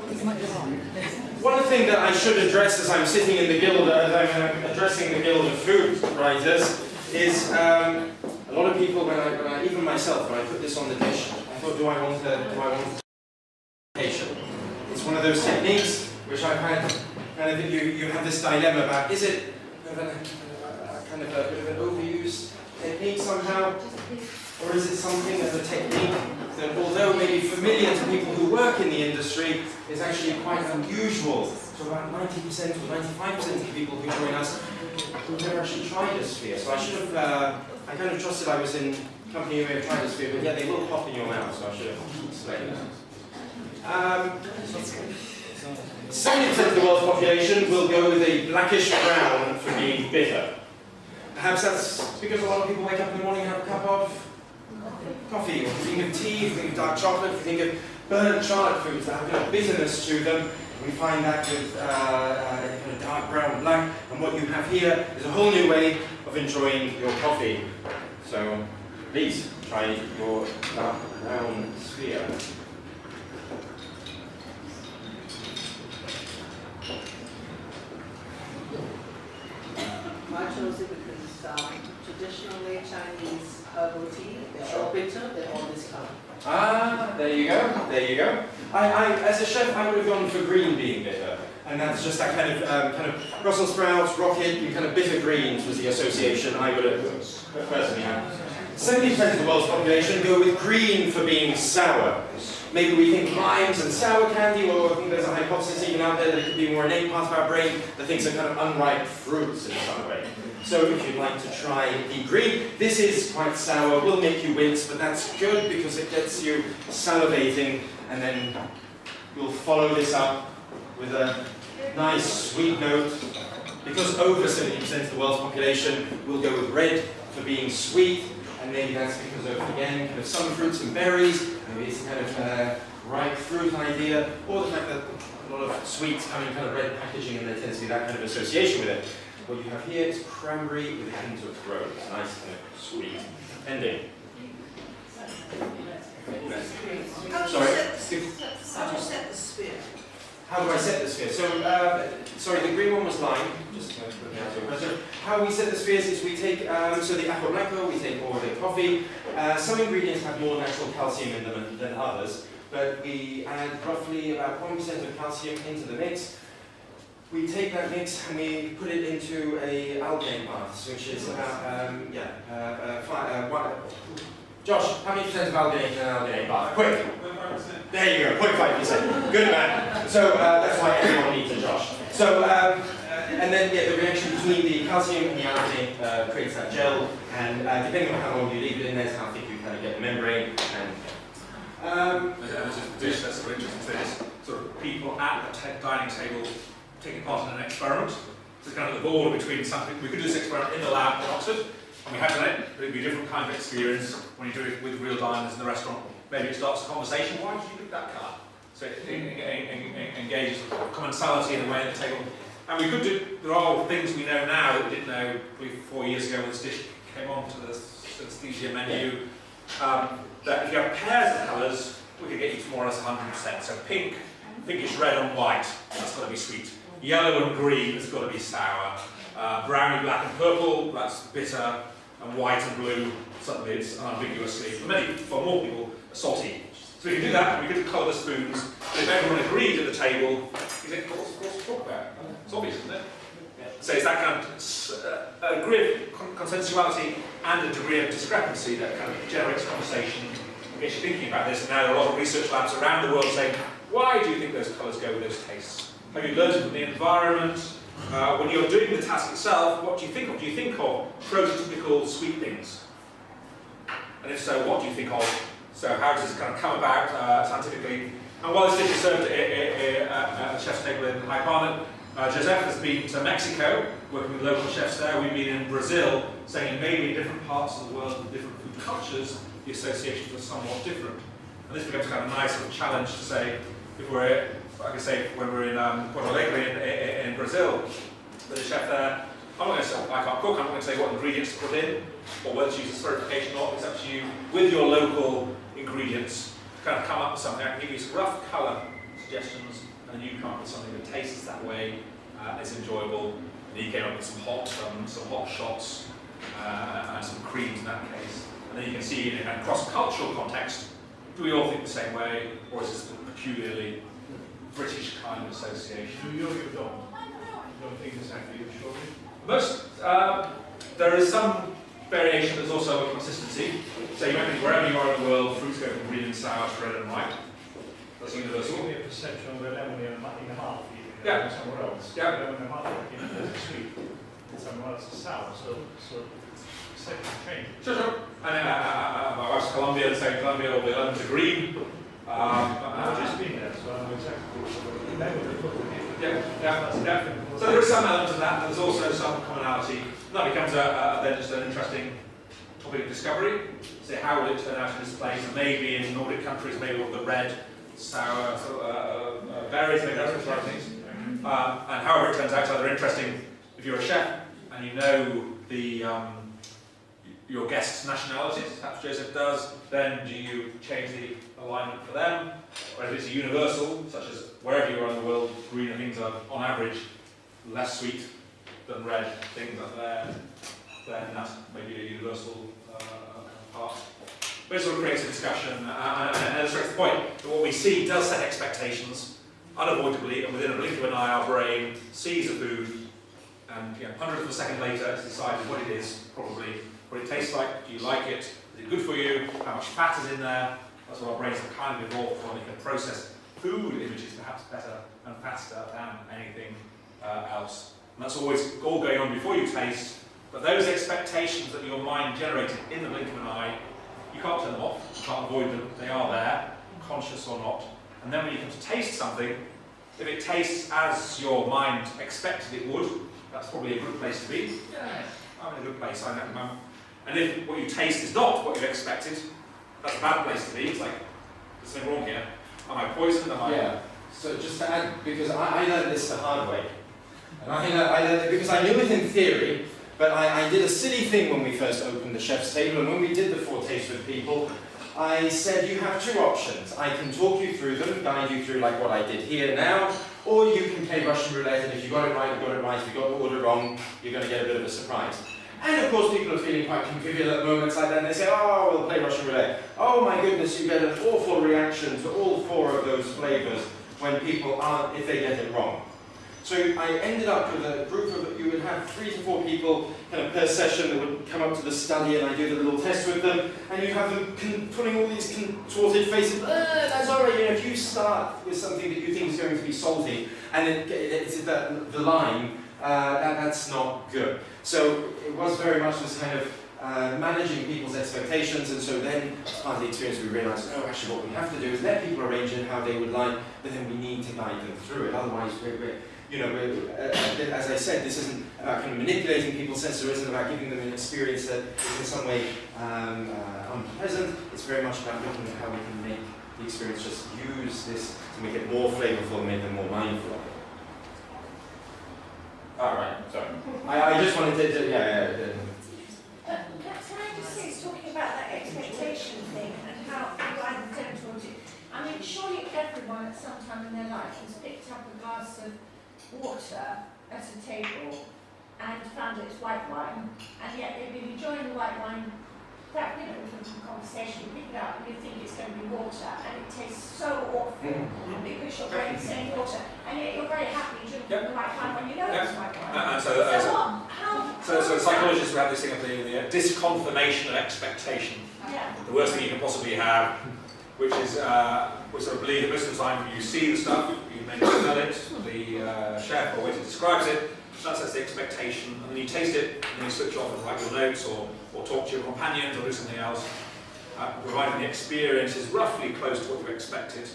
one thing that I should address as I'm sitting in the guild, as I'm addressing the guild of food writers, is a lot of people when I even myself when I put this on the dish, I thought, do I want patient? It's one of those techniques which I've had. And I think you have this dilemma about, is it kind of a bit of an overused technique somehow? Or is it something as a technique that, although maybe familiar to people who work in the industry, is actually quite unusual? So about 90% or 95% of the people who join us who've never actually tried a sphere. So I should have, I kind of trusted I was in company who may have tried a sphere, but yeah, they will pop in your mouth, so I should have explained that. 70% of the world's population will go with a blackish brown for being bitter. Perhaps that's because a lot of people wake up in the morning and have a cup of coffee, or if you think of tea, if you think of dark chocolate, if you think of burnt charlotte foods that have a bit of bitterness to them. We find that with kind of dark brown, black, and what you have here is a whole new way of enjoying your coffee. So please try your dark brown sphere. nosy because traditionally Chinese herbal tea, they're all bitter, they're all this color. Ah, there you go, there you go. As a chef, I would have gone for green being bitter. And that's just that kind of Brussels sprouts, rocket, and kind of bitter greens was the association I would have personally had. 70% of the world's population go with green for being sour. Maybe we think limes and sour candy, or I think there's a hypothesis even out there that it could be more innate part of our brain that thinks of kind of unripe fruits in some way. So if you'd like to try the green, this is quite sour, will make you wince, but that's good because it gets you salivating, and then we'll follow this up with a nice sweet note. Because over 70% of the world's population will go with red for being sweet, and maybe that's because of, again, kind of some fruits and berries, maybe it's kind of ripe fruit idea, or the fact that a lot of sweets come in kind of red packaging and there tends to be that kind of association with it. What you have here is cranberry with a hint of rose, nice kind of sweet ending. Sorry? How do you set the sphere? How do I set the sphere? So, sorry, the green one was lime. Just to put that to a question. How we set the spheres is we take, so the Acqua Blanco, we take all the coffee. Some ingredients have more natural calcium in them than others, but we add roughly about 1% of calcium into the mix. We take that mix and we put it into a algae bath, which is about, Josh, how many percent of algae in an algae bath? Quick! There you go, 0.5%. Good man. So that's why everyone needs a Josh. So, and then the reaction between the calcium and the algae creates that gel, and depending on how long you leave it in there, is how thick you kind of get the membrane. And there's a dish that's very interesting to this. Sort of people at the dining table taking part in an experiment. So kind of the border between something. We could do this experiment in the lab in Oxford, and we have done it, but it'd be a different kind of experience when you do it with real diners in the restaurant. Maybe it starts a conversation. Why did you pick that colour? So it engages commensality in a way at the table. And we could do, there are things we know now that we didn't know 4 years ago when this dish came on to the anesthesia menu. That if you have pairs of colours, we could get you to more or less 100%. So pink, pinkish red and white, that's got to be sweet. Yellow and green, it's got to be sour. Browny, black and purple, that's bitter. And white and blue, suddenly it's unambiguously, for more people, salty. So we can do that, we could colour the spoons, but if everyone agreed at the table, you think, what's to talk about? It's obvious, isn't it? So it's that kind of a degree of consensuality and a degree of discrepancy that kind of generates conversation, gets you thinking about this. And now there are a lot of research labs around the world saying, why do you think those colours go with those tastes? Have you learned it from the environment? When you're doing the task itself, what do you think of? Do you think of prototypical sweet things? And if so, what do you think of? So how does this kind of come about scientifically? And while this dish is served at the chef's table in High Barnet, Jozef has been to Mexico, working with local chefs there. We've been in Brazil, saying maybe in different parts of the world with different food cultures, the associations are somewhat different. And this becomes kind of a nice sort of challenge to say, if we're, like I say, when we're in Porto Alegre in Brazil, with a chef there, I'm not going to say, I can't cook, I'm not going to say what ingredients to put in, or whether to use a certification or not. It's up to you, with your local ingredients, to kind of come up with something. I can give you some rough colour suggestions, and then you come up with something that tastes that way, is enjoyable. And he came up with some hot shots, and some creams in that case. And then you can see in a kind of cross-cultural context, do we all think the same way, or is this a peculiarly British kind of association? Do you don't think exactly sure? Most, there is some variation, there's also a consistency. So you reckon wherever you are in the world, fruits go from green and sour to red and white. That's universal. Give me a perception of a lemon in a mouth, Yeah. somewhere else. Yeah. Lemon in a mouth, it's sweet, and somewhere else is sour. So perception changes. Sure. And my wife's Colombian, so in Colombia all the lemons are green. I've just been there, so I know exactly what Yeah. So there is some element of that, but there's also some commonality. That becomes then just an interesting topic of discovery. So how will it turn out in this place? And maybe in Nordic countries, maybe all the red, sour berries, maybe that's what things. And however it turns out, it's either interesting if you're a chef and you know the your guests' nationalities, perhaps Jozef does, then do you change the alignment for them? Or if it's a universal, such as wherever you are in the world, greener things are, on average, less sweet, than red things up there, then that's maybe a universal part. But it sort of creates a discussion and illustrates the point that what we see does set expectations unavoidably, and within a blink of an eye our brain sees a food and hundredths of a second later it's decided what it is, probably what it tastes like, do you like it, is it good for you, how much fat is in there. That's what our brains are kind of evolved for. They can process food images perhaps better and faster than anything else. And that's always all going on before you taste, but those expectations that your mind generated in the blink of an eye, you can't turn them off, you can't avoid them, they are there, conscious or not. And then when you come to taste something, if it tastes as your mind expected it would, that's probably a good place to be. Yeah, I'm in a good place, I know at the moment. And if what you taste is not what you expected, that's a bad place to be. It's like, there's something wrong here. Am I poisoned? Am I... Yeah. So just to add, because I learned this the hard way. And I learned it because I knew it in theory, but I did a silly thing when we first opened the chef's table, and when we did the 4 tastes with people, I said you have 2 options. I can talk you through them, guide you through like what I did here now, or you can play Russian roulette, and if you got it right, you got it right. If you got the order wrong, you're going to get a bit of a surprise. And of course people are feeling quite convivial at moments like that, and they say, oh, we'll play Russian roulette. Oh my goodness, you get an awful reaction to all 4 of those flavours when people aren't, if they get it wrong. So I ended up with a group of, you would have 3 to 4 people kind of per session that would come up to the study, and I do the little test with them, and you have them putting all these contorted faces. That's all right, if you start with something that you think is going to be salty, and it's the line, that's not good. So it was very much this kind of managing people's expectations, and so then as part of the experience we realised, oh, actually what we have to do is let people arrange it how they would like, but then we need to guide them through it. Otherwise, as I said, this isn't about kind of manipulating people's senses, or isn't about giving them an experience that is in some way unpleasant. It's very much about looking at how we can make the experience just use this to make it more flavourful and make them more mindful of it. All right, sorry. I just wanted to Can I just say, it's talking about that expectation thing and how you either don't want it. I mean, surely everyone at some time in their life has picked up a glass of water at a table and found it's white wine, and yet they've been enjoying the white wine. That, from conversation, you pick it up and you think it's going to be water, and it tastes so awful because your brain's saying water, and yet you're very happy drinking the white wine when you know it's white wine. So psychologists have this thing of the disconfirmation of expectation. Yeah. The worst thing you can possibly have, which is we sort of believe that most of the time you see the stuff, you may not smell it, the chef or waiter describes it, that's the expectation, and then you taste it, and then you switch off and write your notes, or talk to your companions, or do something else, providing the experience is roughly close to what you expected.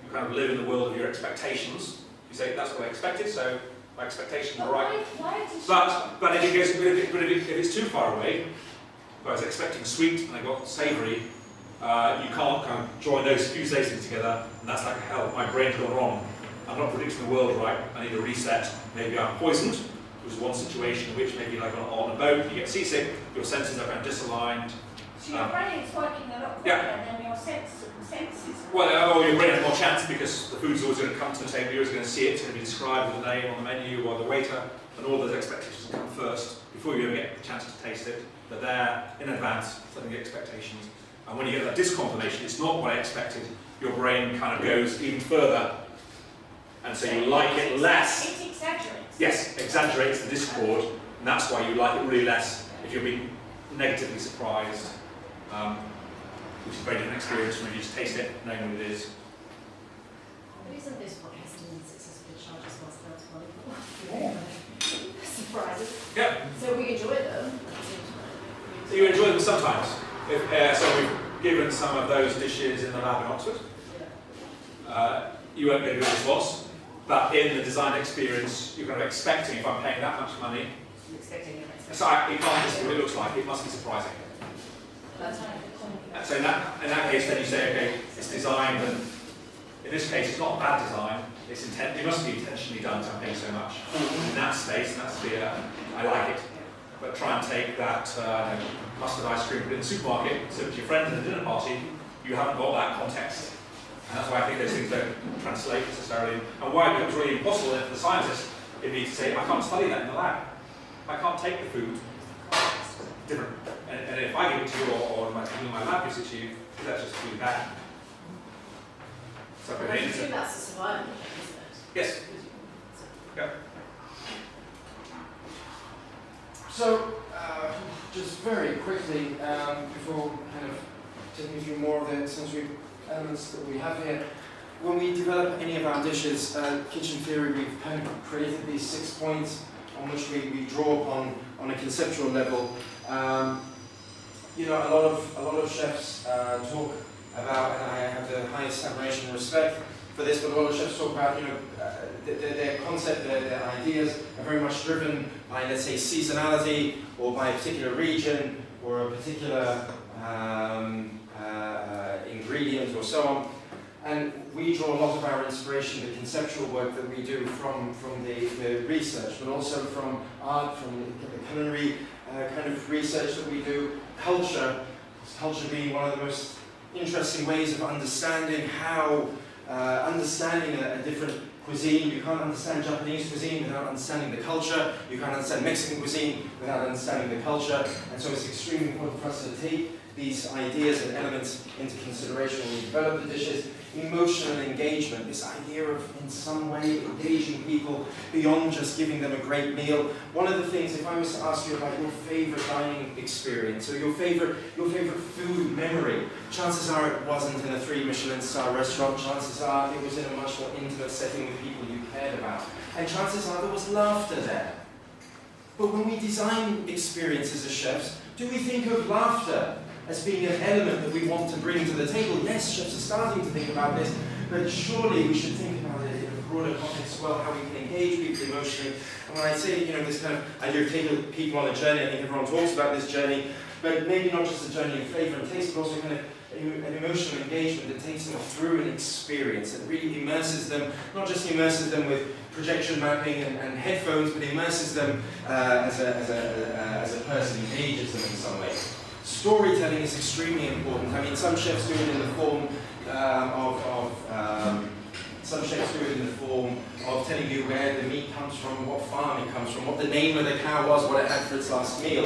You kind of live in the world of your expectations. You say, that's what I expected, so my expectations are right. But if it's too far away, if I was expecting sweet and I got savoury, you can't kind of join those few things together, and that's like hell, my brain's gone wrong. I'm not predicting the world right, I need a reset. Maybe I'm poisoned, which is one situation in which maybe like on a boat, you get seasick, your senses are kind of disaligned. So your brain's working a lot quicker than your senses. Well, your brain has more chance because the food's always going to come to the table, you're always going to see it, it's going to be described with the name on the menu or the waiter, and all those expectations come first before you ever get the chance to taste it. They're there in advance, setting the expectations. And when you get that disconfirmation, it's not what I expected, your brain kind of goes even further. And so you like it less. It exaggerates. Yes, exaggerates the discord, and that's why you like it really less if you're being negatively surprised, which is a very different experience when you just taste it, knowing what it is. But isn't this what Heston's successful charges was surprises? Yeah. So we enjoy them. So you enjoy them sometimes. So we've given some of those dishes in the lab in Oxford. You won't get a good response. But in the design experience, you're kind of expecting, if I'm paying that much money, so you can't just see what it looks like, it must be surprising. So in that case, then you say, okay, it's designed, and in this case, it's not a bad design, it must be intentionally done to pay so much. In that space, and that's I like it. But try and take that mustard ice cream, put it in the supermarket, serve it to your friends at a dinner party, you haven't got that context. And that's why I think those things don't translate necessarily. And why it becomes really impossible then for the scientist, it needs to say, I can't study that in the lab. I can't take the food. Different. And if I give it to you, or my lab gives it to you, that's just really bad. So But I presume that's a survival thing, isn't it? yes. Yeah. So, just very quickly, before kind of taking through more of the sensory elements that we have here, when we develop any of our dishes, kitchen theory, we've kind of created these 6 points on which we draw upon on a conceptual level. You know, a lot of chefs talk about, and I have the highest admiration and respect for this, but a lot of chefs talk about, you know, their concept, their ideas are very much driven by, let's say, seasonality, or by a particular region, or a particular ingredient, or so on. And we draw a lot of our inspiration, the conceptual work that we do from the research, but also from art, from the culinary kind of research that we do. Culture being one of the most interesting ways of understanding how, understanding a different cuisine. You can't understand Japanese cuisine without understanding the culture. You can't understand Mexican cuisine without understanding the culture. And so it's extremely important for us to take these ideas and elements into consideration when we develop the dishes. Emotional engagement, this idea of in some way engaging people beyond just giving them a great meal. One of the things, if I was to ask you about your favorite dining experience, or your favorite food memory, chances are it wasn't in a 3 Michelin star restaurant. Chances are it was in a much more intimate setting with people you cared about. And chances are there was laughter there. But when we design experiences as chefs, do we think of laughter as being an element that we want to bring to the table? Yes, chefs are starting to think about this, but surely we should think about it in a broader context as well, how we can engage people emotionally. And when I say, you know, this kind of idea of taking people on a journey, I think everyone talks about this journey, but maybe not just a journey of flavour and taste, but also kind of an emotional engagement that takes them through an experience, that really immerses them, not just immerses them with projection mapping and headphones, but immerses them as a person, engages them in some way. Storytelling is extremely important. I mean, some chefs do it in the form of telling you where the meat comes from, what farm it comes from, what the name of the cow was, what it had for its last meal.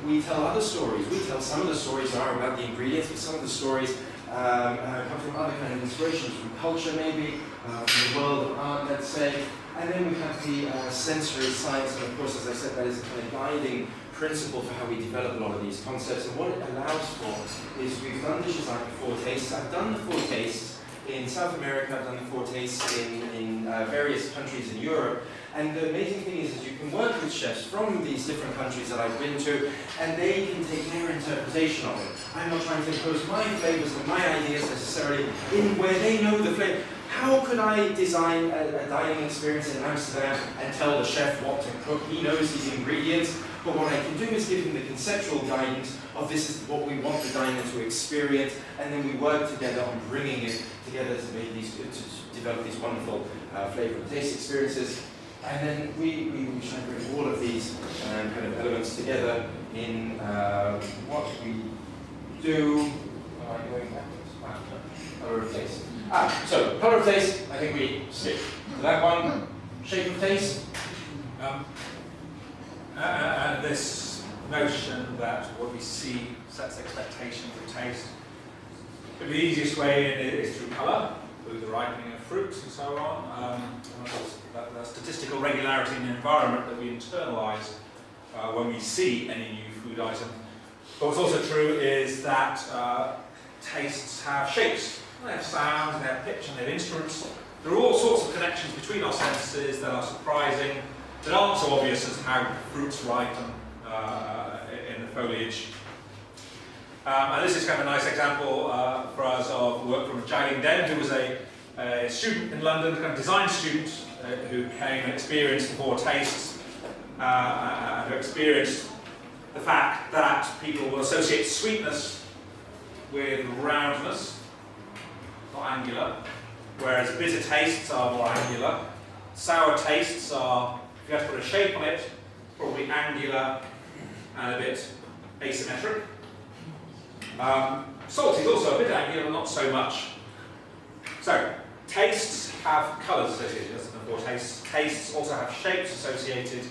We tell other stories. Some of the stories are about the ingredients, but some of the stories come from other kind of inspirations, from culture maybe, from the world of art, let's say. And then we have the sensory science, and of course, as I said, that is a kind of guiding principle for how we develop a lot of these concepts. And what it allows for is we've done dishes like the 4 tastes. I've done the 4 tastes in South America, I've done the 4 tastes in various countries in Europe. And the amazing thing is you can work with chefs from these different countries that I've been to, and they can take their interpretation of it. I'm not trying to impose my flavors and my ideas necessarily in where they know the flavor. How could I design a dining experience in Amsterdam and tell the chef what to cook? He knows his ingredients, but what I can do is give him the conceptual guidance of this is what we want the diner to experience, and then we work together on bringing it together to make to develop these wonderful flavor and taste experiences. And then we try to bring all of these kind of elements together in what we do. Going backwards. Color of taste. So color of taste. I think we stick to that one. Shape of taste. This notion that what we see sets expectations of taste. The easiest way is through colour, through the ripening of fruits and so on. That statistical regularity in the environment that we internalise when we see any new food item. But what's also true is that tastes have shapes. They have sounds, and they have pitch, and they have instruments. There are all sorts of connections between our senses that are surprising, that aren't so obvious as how fruits ripen in the foliage. And this is kind of a nice example for us of work from Jialing Den, who was a student in London, a kind of design student who came and experienced the 4 tastes, and who experienced the fact that people will associate sweetness with roundness, not angular, whereas bitter tastes are more angular. Sour tastes are, if you have to put a shape on it, probably angular and a bit asymmetric. Salty is also a bit angular, but not so much. So, tastes have colours associated, as before tastes. Tastes also have shapes associated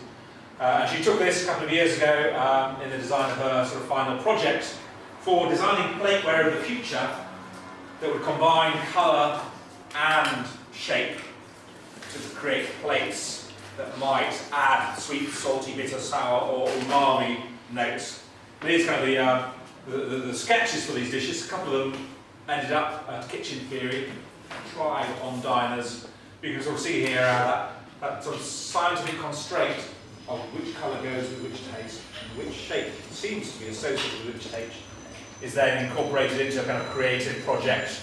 And she took this a couple of years ago in the design of her sort of final project for designing plateware of the future that would combine colour and shape to create plates that might add sweet, salty, bitter, sour or umami notes. These kind of the sketches for these dishes. A couple of them ended up at Kitchen Theory, tried on diners. You can sort of see here that sort of scientific constraint of which colour goes with which taste and which shape seems to be associated with which taste is then incorporated into a kind of creative project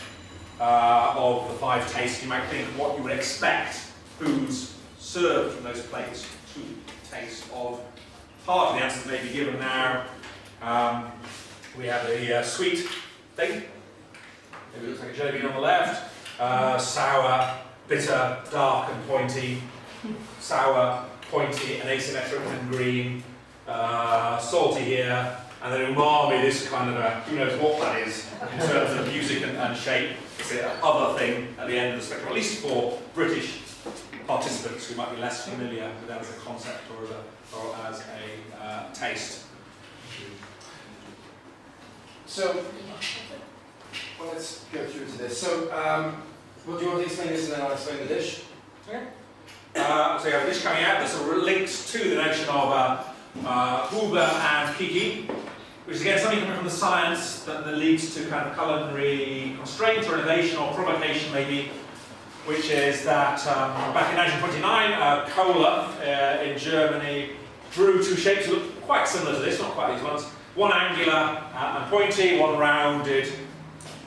of the 5 tastes. You might think what you would expect foods served from those plates to taste of. Part of the answers may be given now. We have the sweet thing. Maybe it looks like a jelly bean on the left. Sour, bitter, dark and pointy. Sour, pointy and asymmetric and green. Salty here. And then umami, this kind of who knows what that is in terms of music and shape. It's the other thing at the end of the spectrum, at least for British participants who might be less familiar with that as a concept or as a taste. So, well, let's go through to this. So, well, do you want to explain this and then I'll explain the dish? Okay. So you have a dish coming out that sort of links to the notion of Buba and Kiki, which is again something coming from the science that leads to kind of culinary constraint or innovation or provocation maybe, which is that back in 1929, Kohler in Germany drew 2 shapes that look quite similar to this, not quite these ones. One angular and pointy, one rounded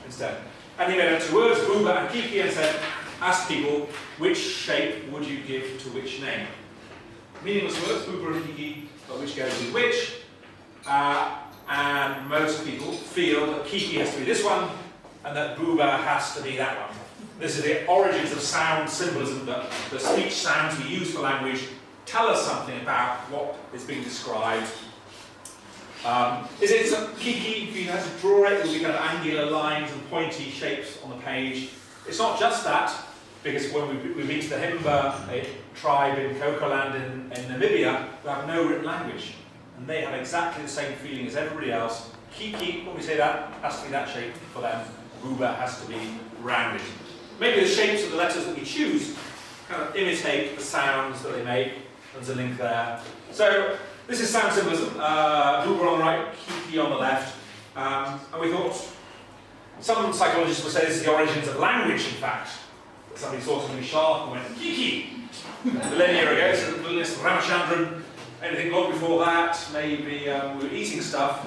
instead. And he made up 2 words, Buba and Kiki, and said, ask people which shape would you give to which name. Meaningless words, Buba and Kiki, but which goes with which. And most people feel that Kiki has to be this one, and that Buba has to be that one. This is the origins of sound symbolism, that the speech sounds we use for language tell us something about what is being described. Is it Kiki, if you had to draw it, it would be kind of angular lines and pointy shapes on the page. It's not just that, because when we meet the Himba, a tribe in Cocoland in Namibia, who have no written language. And they have exactly the same feeling as everybody else. Kiki, when we say that, has to be that shape for them. Buba has to be rounded. Maybe the shapes of the letters that we choose kind of imitate the sounds that they make. There's a link there. So this is sound symbolism. Buba on the right, Kiki on the left. And we thought, some psychologists would say this is the origins of language, in fact. Somebody saw something sharp and went, Kiki! Millennia ago, so the list of Ramachandran. Anything long before that, maybe we were eating stuff,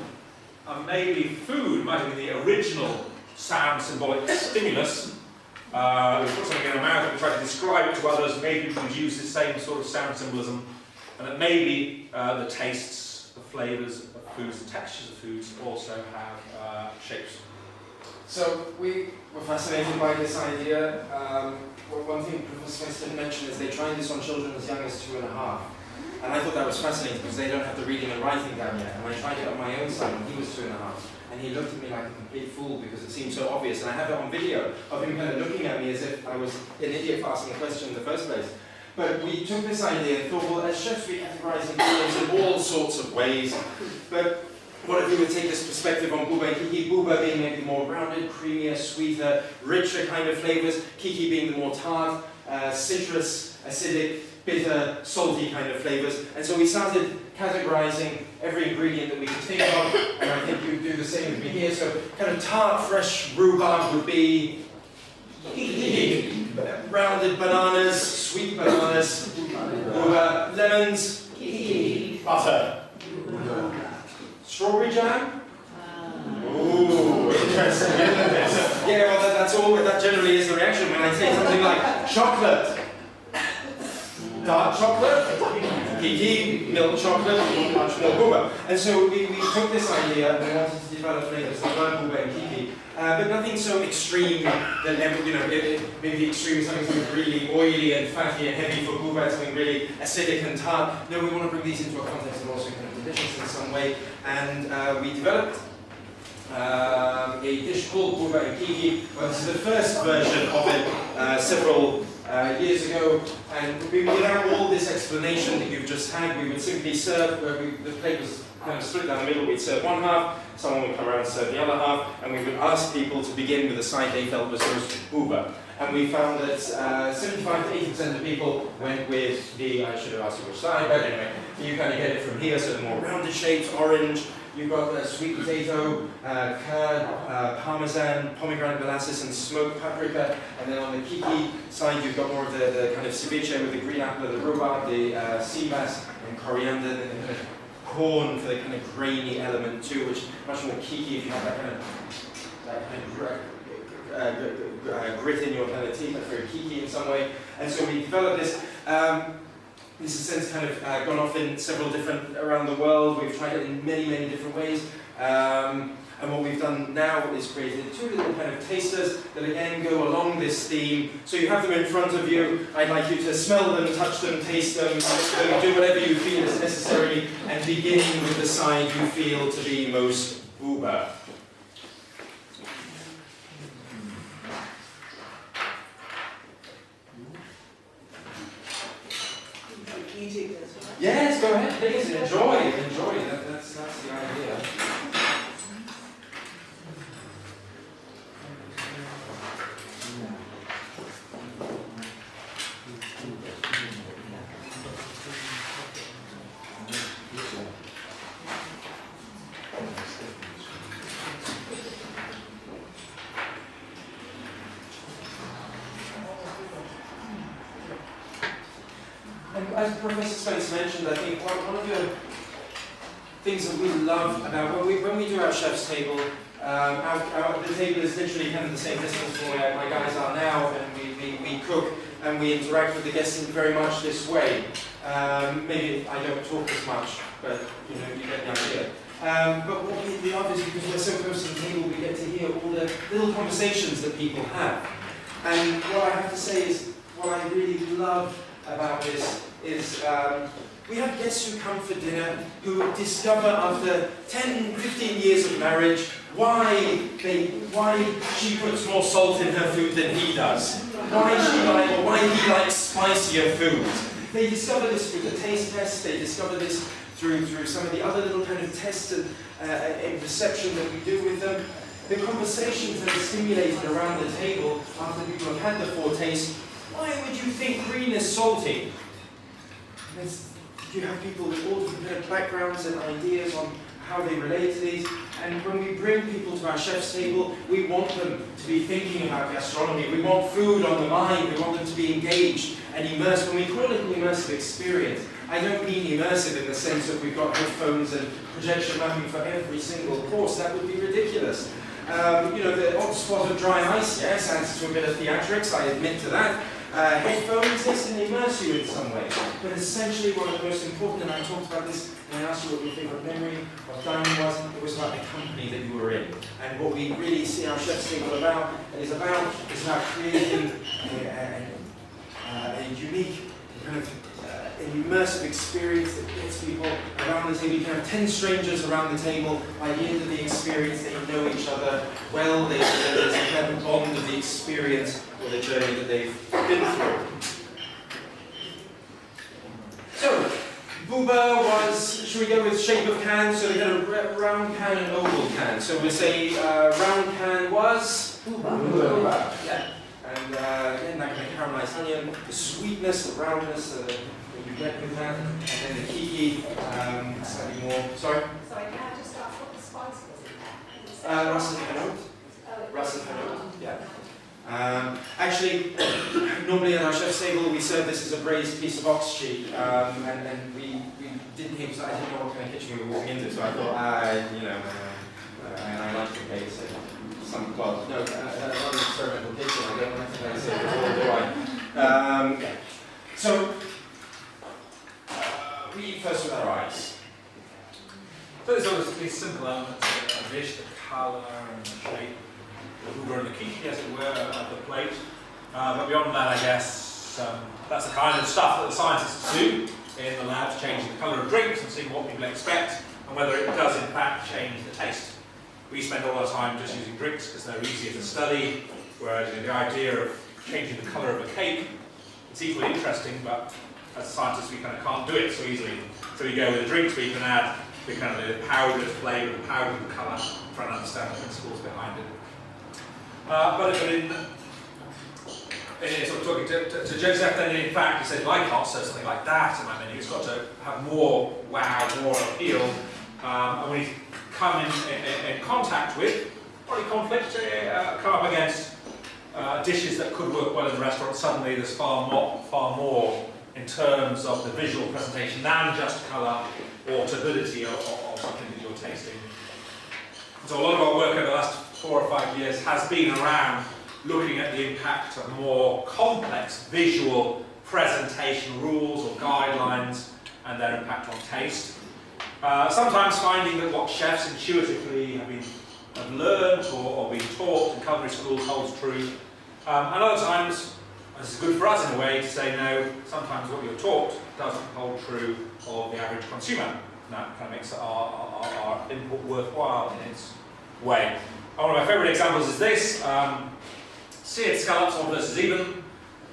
and maybe food might have been the original sound symbolic stimulus. We put something in our mouth and we try to describe it to others, maybe we would use the same sort of sound symbolism, and that maybe the tastes, the flavours of foods, the textures of foods also have shapes. So we were fascinated by this idea. One thing Professor Spence didn't mention is they tried this on children as young as 2.5. And I thought that was fascinating because they don't have the reading and writing down yet. And I tried it on my own son when he was 2.5. And he looked at me like a complete fool because it seemed so obvious. And I have it on video of him kind of looking at me as if I was an idiot for asking a question in the first place. But we took this idea and thought, well, as chefs we categorize ingredients in all sorts of ways. But what if we would take this perspective on Buba and Kiki? Buba being maybe more rounded, creamier, sweeter, richer kind of flavors. Kiki being the more tart, citrus, acidic, bitter, salty kind of flavors. And so we started categorizing every ingredient that we could think of, and I think you do the same with me here. So kind of tart, fresh rhubarb would be Kiki. Rounded bananas, sweet bananas, lemons, Kiki. Butter. Strawberry jam? Ooh, interesting, isn't it? Yeah, well, that's all. That generally is the reaction when I say something like chocolate. Dark chocolate, Kiki, milk chocolate, much more Buba. And so we took this idea and we wanted to develop flavors that were Buba and Kiki, but nothing so extreme that maybe the extreme is something really oily and fatty and heavy for Buba, something really acidic and tart. No, we want to bring these into a context of also kind of delicious in some way. And we developed a dish called Buba and Kiki. Well, this is the first version of it, several years ago, and without all this explanation that you've just had, we would simply serve, the plate was kind of split down the middle, we'd serve one half, someone would come around and serve the other half, and we would ask people to begin with the side they felt was most uber. And we found that 75 to 80% of people went with the, I should have asked you which side, but anyway, you kind of get it from here, so the more rounded shapes, orange, you've got sweet potato, curd, parmesan, pomegranate molasses, and smoked paprika. And then on the kiki side, you've got more of the kind of ceviche with the green apple, the rhubarb, the sea bass, and coriander, and then kind of corn for the kind of grainy element too, which is much more kiki if you have that kind of grit in your kind of teeth. That's very kiki in some way. And so we developed this. This has since kind of gone off in several different around the world. We've tried it in many, many different ways. And what we've done now is created two little kind of tasters that again go along this theme. So you have them in front of you. I'd like you to smell them, touch them, taste them, do whatever you feel is necessary, and beginning with the side you feel to be most uber. Yes, go ahead, please, enjoy. That's the idea. As Professor Spence mentioned, I think one of the things that we love about when we do our chef's table, the table is literally kind of the same distance from where my guys are now, and we cook and we interact with the guests in very much this way. Maybe I don't talk as much, but you get the idea. But what we love is because we're so close to the table, we get to hear all the little conversations that people have. And what I have to say is, what I really love about this is we have guests who come for dinner who discover after 10, 15 years of marriage why she puts more salt in her food than he does, why he likes spicier food. They discover this through the taste test, they discover this through some of the other little kind of tests and perception that we do with them. The conversations that are stimulated around the table after people have had the foretastes. Why would you think green is salty? You have people with all different backgrounds and ideas on how they relate to these. And when we bring people to our chef's table, we want them to be thinking about gastronomy. We want food on the mind. We want them to be engaged and immersed. When we call it an immersive experience, I don't mean immersive in the sense that we've got headphones and projection mapping for every single course. That would be ridiculous. The odd spot of dry ice, yes, adds to a bit of theatrics, I admit to that. Headphones, yes, and immerse you in some way. But essentially one of the most important, and I talked about this, and I asked you what your favourite memory of dining was, it was about the company that you were in. And what we really see our chef's table about is about creating a unique kind of an immersive experience that gets people around the table. You can have 10 strangers around the table. By the end of the experience, they know each other well. There's a kind of bond of the experience or the journey that they've been through. So, Booba was, should we go with shape of can? So we got a round can and oval can. So we'll say round can was Booba. Yeah. And again, that kind of caramelized onion, the sweetness, the roundness, you get with that, and then the kiki, slightly more. Sorry? Sorry, can I just ask what the spice was in there? Ras and Hanout. Ras and Hanout, yeah. Actually, normally at our chef's table we serve this as a braised piece of ox cheek, and we didn't hear, because I didn't know what kind of kitchen we were walking into, so I thought, and I like the case. Some club. No, not an experimental kitchen. I don't think I say it all, do I? Yeah. So, we eat first with our eyes. So there's obviously simple elements of the dish, the colour and the shape, the hoover and the kiki, as it were, of the plate. But beyond that, I guess, that's the kind of stuff that the scientists do in the labs, changing the colour of drinks and seeing what people expect and whether it does in fact change the taste. We spend all our time just using drinks because they're easier to study, whereas the idea of changing the colour of a cake It's equally interesting, but as scientists we kind of can't do it so easily. So we go with the drinks where you can add the kind of the powdered flavour, the powdered colour, trying to understand the principles behind it. But in sort of talking to Jozef, then in fact he said, well, I can't serve something like that in my menu. It's got to have more wow, more appeal. And when you come in contact with, probably conflict, come up against dishes that could work well in the restaurant, suddenly there's far more in terms of the visual presentation than just colour or turbidity of something that you're tasting. So a lot of our work over the last 4 or 5 years has been around looking at the impact of more complex visual presentation rules or guidelines and their impact on taste. Sometimes finding that what chefs intuitively have learned or been taught in culinary schools holds true. And other times, this is good for us in a way to say no, sometimes what you're taught doesn't hold true of the average consumer. And that kind of makes our input worthwhile in its way. One of my favourite examples is this. Seared scallops odd versus even,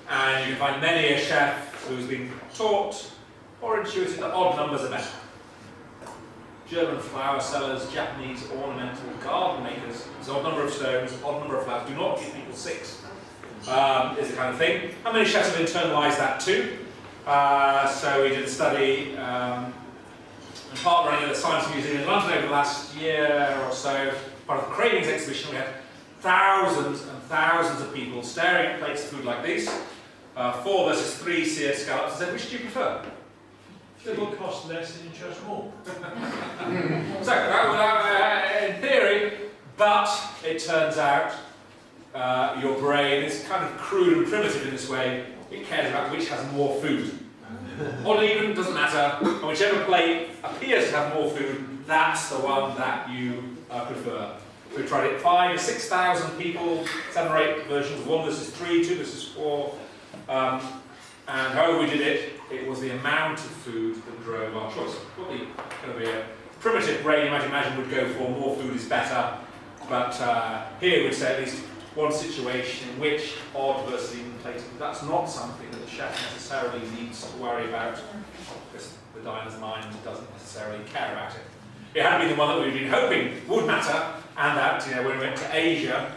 and you can find many a chef who's been taught or intuited that odd numbers are better. German flower sellers, Japanese ornamental garden makers, it's odd number of stones, odd number of flowers, do not give people 6, is the kind of thing. And many chefs have internalised that too. So we did a study and partnering at the Science Museum in London over the last year or so, part of the Cravings exhibition. We had thousands and thousands of people staring at plates of food like these, 4 versus 3 seared scallops, and said, which do you prefer? It will cost less and you charge more. So, in theory, but it turns out your brain is kind of crude and primitive in this way. It cares about which has more food. Odd even, doesn't matter. And whichever plate appears to have more food, that's the one that you prefer. We tried it 5,000 or 6,000 people, 7 or 8 versions, 1 versus 3, 2 versus 4. And however we did it, it was the amount of food that drove our choice. Probably going to be a primitive brain you might imagine would go for more food is better. But here we'd say at least one situation in which odd versus even plating, that's not something that the chef necessarily needs to worry about, because the diner's mind doesn't necessarily care about it. It had been the one that we'd been hoping would matter, and that, when we went to Asia,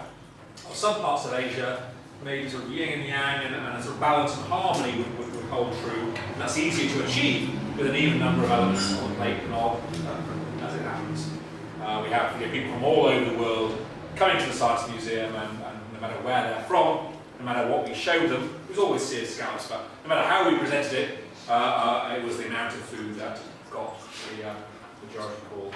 or some parts of Asia, maybe sort of yin and yang and a sort of balance and harmony would hold true. And that's easier to achieve with an even number of elements on the plate and odd, as it happens. We have people from all over the world coming to the Science Museum, and no matter where they're from, no matter what we showed them, it was always seared scallops, but no matter how we presented it, it was the amount of food that got the majority call.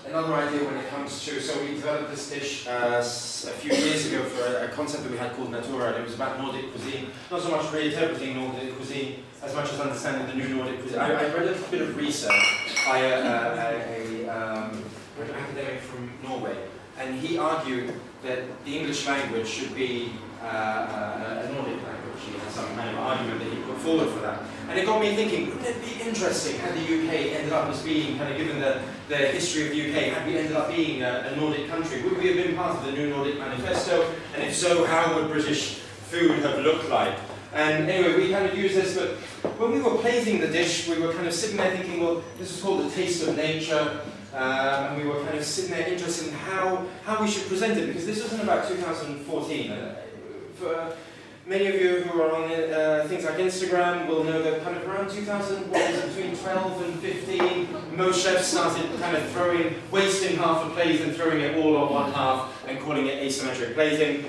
Another idea when it comes to, so we developed this dish a few years ago for a concept that we had called Natura, and it was about Nordic cuisine, not so much reinterpreting Nordic cuisine as much as understanding the new Nordic cuisine. I read a bit of research by an academic from Norway, and he argued that the English language should be a Nordic language. He had some kind of argument that he put forward for that. And it got me thinking, wouldn't it be interesting had the UK ended up as being, kind of given the history of the UK, had we ended up being a Nordic country? Would we have been part of the New Nordic Manifesto? And if so, how would British food have looked like? And anyway, we kind of used this, but when we were plating the dish, we were kind of sitting there thinking, well, this is called the taste of nature. And we were kind of sitting there interested in how we should present it, because this was in about 2014. For many of you who are on things like Instagram will know that kind of around 2000, between 12 and 15, most chefs started kind of wasting half a plate and throwing it all on one half and calling it asymmetric plating,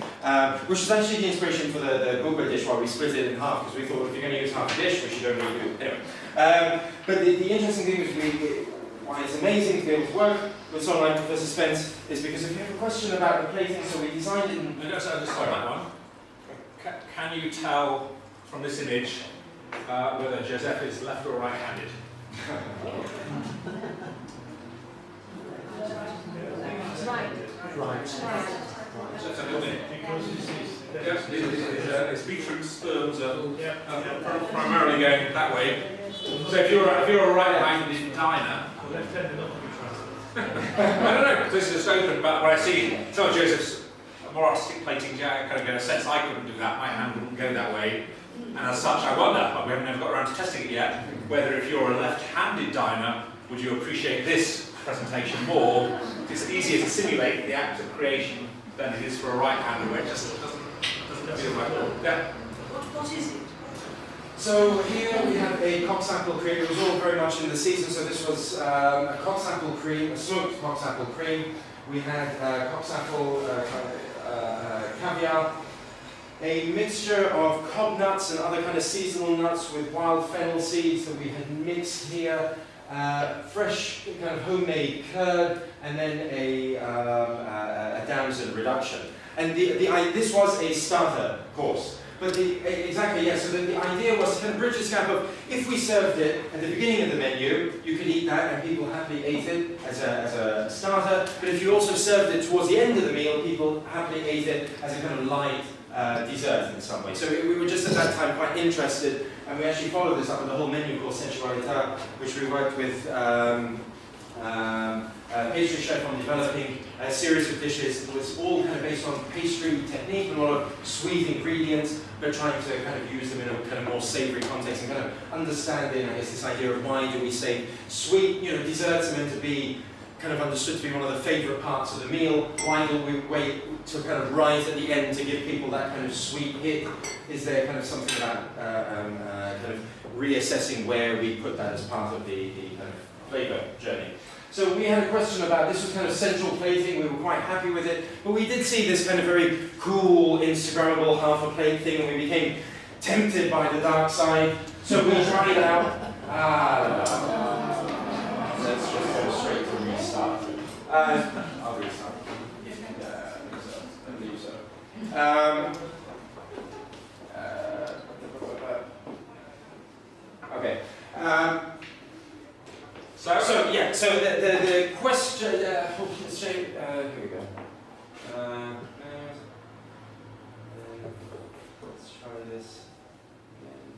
which was actually the inspiration for the Google dish, why we split it in half, because we thought, well, if you're going to use half a dish, we should only do it. Anyway, but the interesting thing is why it's amazing to be able to work with someone like Professor Spence is because if you have a question about the plating, so we designed it in... Just that one. Can you tell from this image whether Jozef is left or right-handed? Right. His beetroot sperms are primarily going that way. So if you're a right-handed diner, Left-handed not to be trusted. I don't know. This is just open, but when I see some of Jozef's more artistic plating, I kind of get a sense I couldn't do that, my hand wouldn't go that way. And as such, I wonder, but we haven't never got around to testing it yet, whether if you're a left-handed diner, would you appreciate this presentation more? It's easier to simulate the act of creation than it is for a right-hander, where it just doesn't feel right. Yeah. What is it? So here we have a cocksapple cream. It was all very much in the season. So this was a cocksapple cream, a smoked cocksapple cream. We had cocksapple caviar, a mixture of cob nuts and other kind of seasonal nuts with wild fennel seeds that we had mixed here, fresh kind of homemade curd, and then a damson reduction. And this was a starter course. But exactly, yeah, so the idea was to kind of bridge this gap of, if we served it at the beginning of the menu, you could eat that and people happily ate it as a starter, but if you also served it towards the end of the meal, people happily ate it as a kind of light dessert in some way. So we were just at that time quite interested, and we actually followed this up with a whole menu called Sensualita, which we worked with pastry chef on developing a series of dishes that was all kind of based on pastry technique and a lot of sweet ingredients, but trying to kind of use them in a kind of more savoury context and kind of understanding, I guess, this idea of why do we say sweet, desserts are meant to be kind of understood to be one of the favourite parts of the meal. Why do we wait to kind of rise at the end to give people that kind of sweet hit? Is there kind of something about kind of reassessing where we put that as part of the kind of flavour journey? So we had a question about, this was kind of central plating, we were quite happy with it, but we did see this kind of very cool, Instagrammable half a plate thing, and we became tempted by the dark side, so we tried it out. Let's just go straight to restart. I'll restart. I believe so. Okay. So the question, here we go. Let's try this again.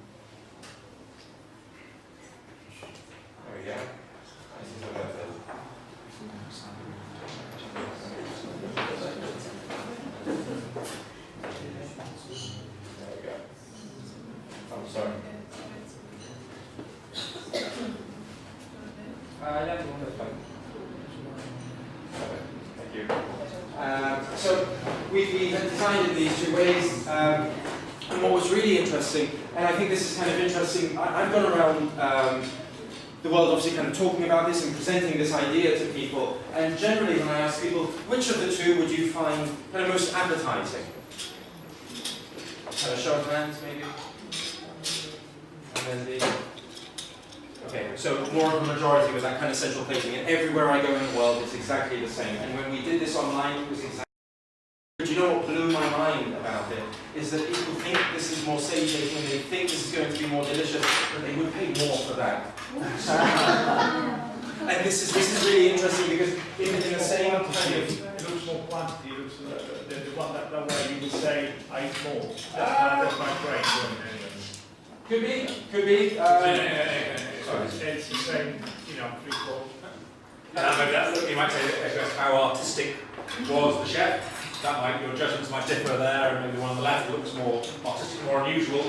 There we go. This is what that is. There we go. I'm sorry. Thank you. So we had designed in these two ways, and what was really interesting, and I think this is kind of interesting, I've gone around the world obviously kind of talking about this and presenting this idea to people, and generally when I ask people, which of the two would you find kind of most appetizing? Kind of show of hands maybe? And then okay, so more of a majority was that kind of central plating, and everywhere I go in the world it's exactly the same. And when we did this online, it was exactly. But you know what blew my mind about it is that people think this is more satiating, they think this is going to be more delicious, but they would pay more for that. And this is really interesting because in the same kind of. It looks more quantity. It looks the one that way you would say I eat more. That's my brain going anyway. Could be. It's the same, 3/4. You might say how artistic was the chef. That might, your judgments might differ there, and maybe one on the left looks more artistic, more unusual.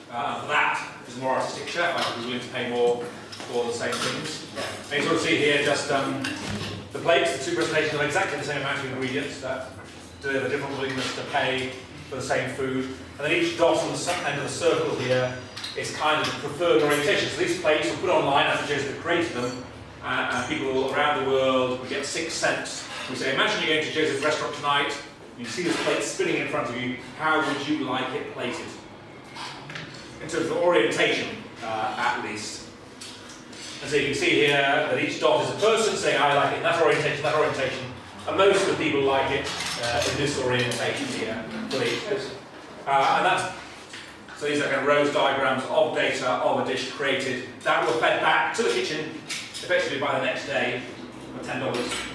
That is a more artistic chef. I was willing to pay more for the same things. And you sort of see here just the plates, the two presentations have exactly the same amount of ingredients that deliver different willingness to pay for the same food. And then each dot on the end of the circle here is kind of the preferred orientation. So these plates were put online as Jozef created them, and people around the world would get 6 cents. We say, imagine you're going to Jozef's restaurant tonight, you see this plate spinning in front of you, how would you like it plated? In terms of orientation, at least. And so you can see here that each dot is a person saying, I like it in that orientation, and most of the people like it in this orientation here. And that's, so these are kind of rows diagrams of data of a dish created that were fed back to the kitchen effectively by the next day for $10.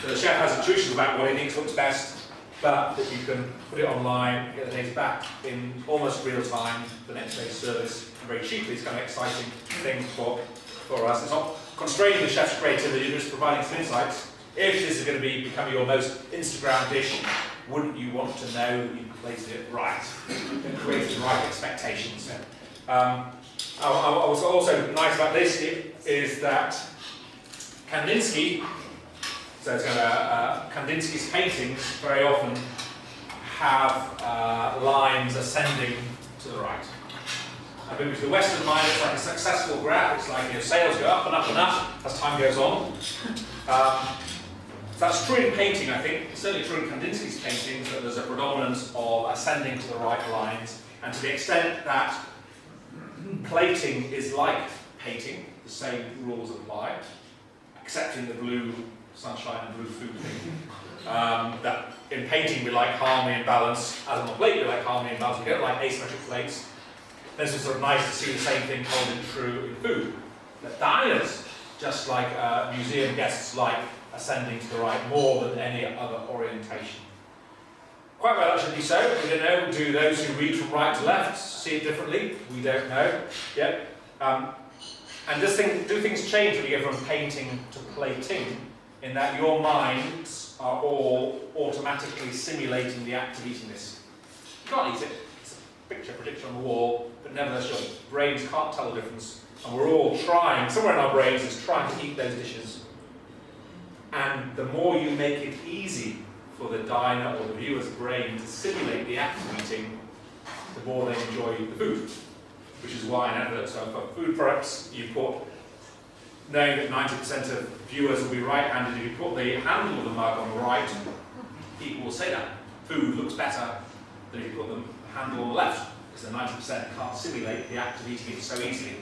So the chef has intuitions about what he thinks looks best, but if you can put it online, get the data back in almost real time, the next day's service, and very cheaply. It's kind of exciting thing for us. It's not constraining the chef's creativity, just providing some insights. If this is going to become your most Instagram dish, wouldn't you want to know that you placed it right and created the right expectations? What's also nice about this is that Kandinsky, so it's Kandinsky's paintings very often have lines ascending to the right. And moving to the Western mind, it's like a successful graph. It's like sales go up and up and up as time goes on. That's true in painting, I think. It's certainly true in Kandinsky's paintings that there's a predominance of ascending to the right lines. And to the extent that plating is like painting, the same rules apply, except in the blue sunshine and blue food thing. That in painting we like harmony and balance, as on the plate we like harmony and balance. We don't like asymmetric plates. This is sort of nice to see the same thing holding true in food. That diners, just like museum guests, like ascending to the right more than any other orientation. Quite well, that should be so. We don't know. Do those who read from right to left see it differently? We don't know yet. And do things change when you go from painting to plating, in that your minds are all automatically simulating the act of eating this? You can't eat it. It's a picture predicted on the wall, but nevertheless your brains can't tell the difference. And we're all trying, somewhere in our brains is trying to eat those dishes. And the more you make it easy for the diner or the viewer's brain to simulate the act of eating, the more they enjoy the food. Which is why in adverts for food products, you put, knowing that 90% of viewers will be right-handed, if you put the handle of the mug on the right, people will say that. Food looks better than if you put the handle on the left, because the 90% can't simulate the act of eating it so easily.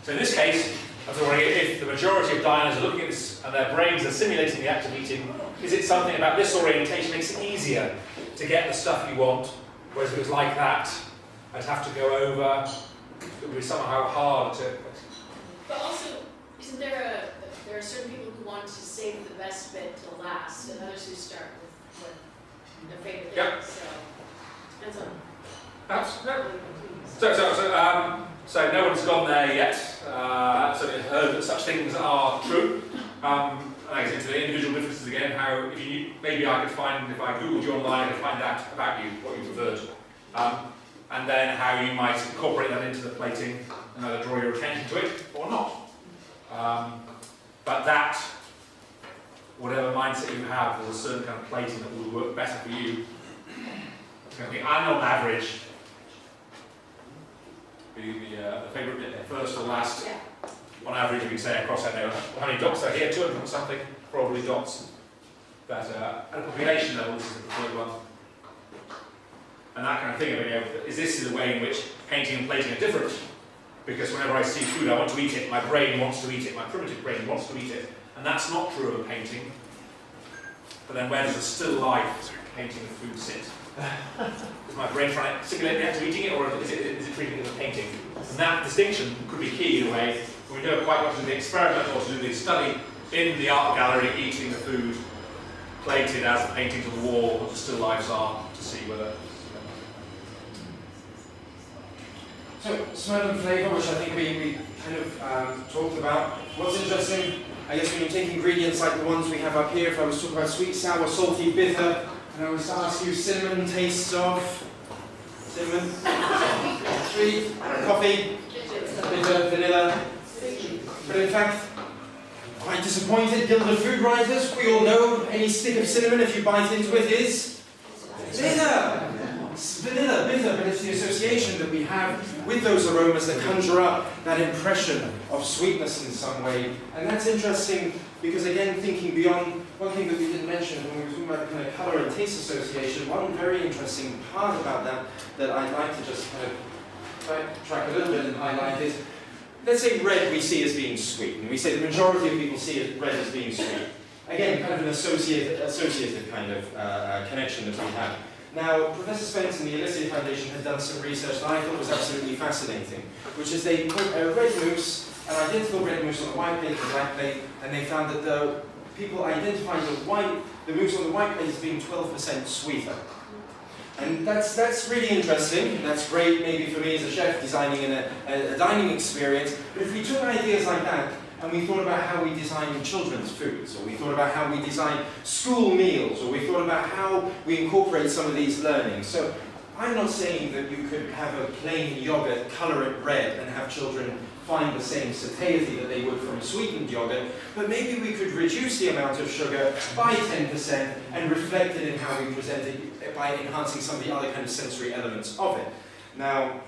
So in this case, I was wondering if the majority of diners are looking at this and their brains are simulating the act of eating, is it something about this orientation makes it easier to get the stuff you want, whereas if it was like that, I'd have to go over, it would be somehow hard to... But also, isn't there are certain people who want to save the best bit till last, and others who start with their favorite thing, so depends on... So no one's gone there yet. So I've heard that such things are true. And I get into the individual differences again. How maybe I could find, if I googled you online, I could find out about you, what you preferred, and then how you might incorporate that into the plating and either draw your attention to it or not. But that, whatever mindset you have, there's a certain kind of plating that will work better for you. It's going to be, and on average, the favourite bit there, first or last. Yeah. On average, we can say across, I don't know how many dots are here, 200 and something, probably dots. But at a population level, this is the preferred one. And that kind of thing, is this the way in which painting and plating are different? Because whenever I see food, I want to eat it, my brain wants to eat it, my primitive brain wants to eat it. And that's not true of a painting. But then where does a still life painting of food sit? Is my brain trying to simulate the act of eating it, or is it treating it as a painting? And that distinction could be key in a way. We know quite what to do the experiment or to do the study in the art gallery, eating the food, plated as a painting to the wall, what the still lifes are, to see whether... So, smell and flavour, which I think we kind of talked about. What's interesting, I guess when you take ingredients like the ones we have up here, if I was talking about sweet, sour, salty, bitter, and I was to ask you cinnamon tastes of cinnamon, sweet, coffee, bitter, vanilla. But in fact, quite disappointed, Guild of Food Writers, we all know any stick of cinnamon, if you bite into it, is bitter. It's vanilla, bitter, but it's the association that we have with those aromas that conjure up that impression of sweetness in some way. And that's interesting because, again, thinking beyond, one thing that we didn't mention when we were talking about the kind of colour and taste association, one very interesting part about that that I'd like to just kind of track a little bit and highlight is, let's say red we see as being sweet, and we say the majority of people see red as being sweet. Again, kind of an associative kind of connection that we have. Now, Professor Spence and the Elysee Foundation had done some research that I thought was absolutely fascinating, which is they put a red mousse, an identical red mousse on a white plate and a black plate, and they found that the people identified the mousse on the white plate as being 12% sweeter. And that's really interesting. That's great maybe for me as a chef designing a dining experience. But if we took ideas like that and we thought about how we design children's foods, or we thought about how we design school meals, or we thought about how we incorporate some of these learnings. So I'm not saying that you could have a plain yogurt, colour it red, and have children find the same satiety that they would from a sweetened yogurt, but maybe we could reduce the amount of sugar by 10% and reflect it in how we present it by enhancing some of the other kind of sensory elements of it. Now,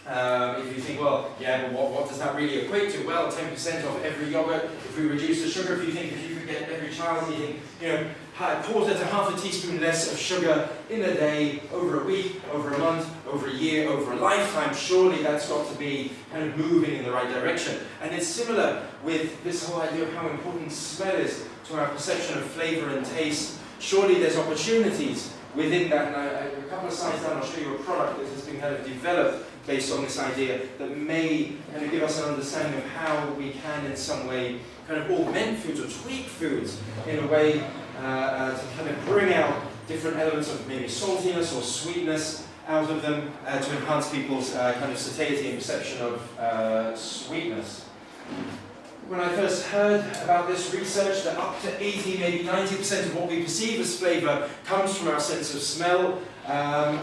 if you think, well, yeah, but what does that really equate to? Well, 10% of every yogurt, if we reduce the sugar, if you could get every child eating, a quarter to half a teaspoon less of sugar in a day, over a week, over a month, over a year, over a lifetime, surely that's got to be kind of moving in the right direction. And it's similar with this whole idea of how important smell is to our perception of flavour and taste. Surely there's opportunities within that, and a couple of slides down I'll show you a product that has been kind of developed based on this idea that may kind of give us an understanding of how we can in some way kind of augment foods or tweak foods in a way to kind of bring out different elements of maybe saltiness or sweetness out of them to enhance people's kind of satiety and perception of sweetness. When I first heard about this research, that up to 80, maybe 90% of what we perceive as flavour comes from our sense of smell,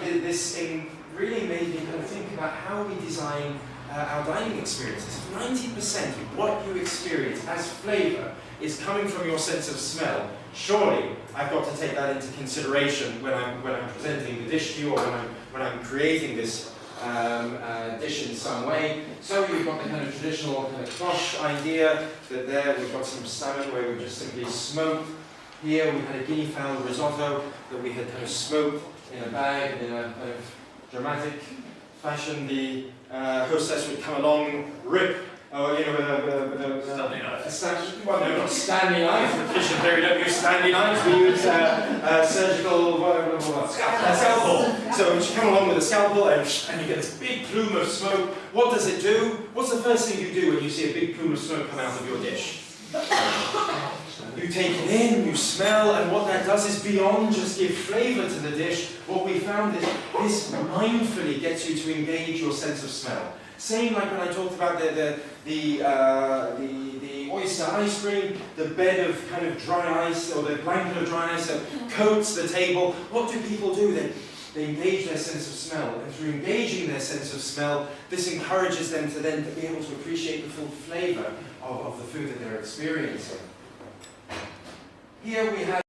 this really made me kind of think about how we design our dining experiences. If 90% of what you experience as flavour is coming from your sense of smell, surely I've got to take that into consideration when I'm presenting the dish to you, or when I'm creating this dish in some way. So you've got the kind of traditional kind of cloche idea, that there we've got some salmon where we just simply smoked. Here we had a guinea fowl risotto that we had kind of smoked in a bag, in a kind of dramatic fashion. The hostess would come along, rip, with a Standing knife. Well, no, not standing knife. In the kitchen there we don't use standing knives, we use surgical scalpel. So she come along with a scalpel and you get this big plume of smoke. What does it do? What's the first thing you do when you see a big plume of smoke come out of your dish? You take it in, you smell, and what that does is beyond just give flavour to the dish, what we found is this mindfully gets you to engage your sense of smell. Same like when I talked about the oyster ice cream, the bed of kind of dry ice, or the blanket of dry ice that coats the table. What do people do? They engage their sense of smell, and through engaging their sense of smell, this encourages them to then be able to appreciate the full flavour of the food that they're experiencing. Here we have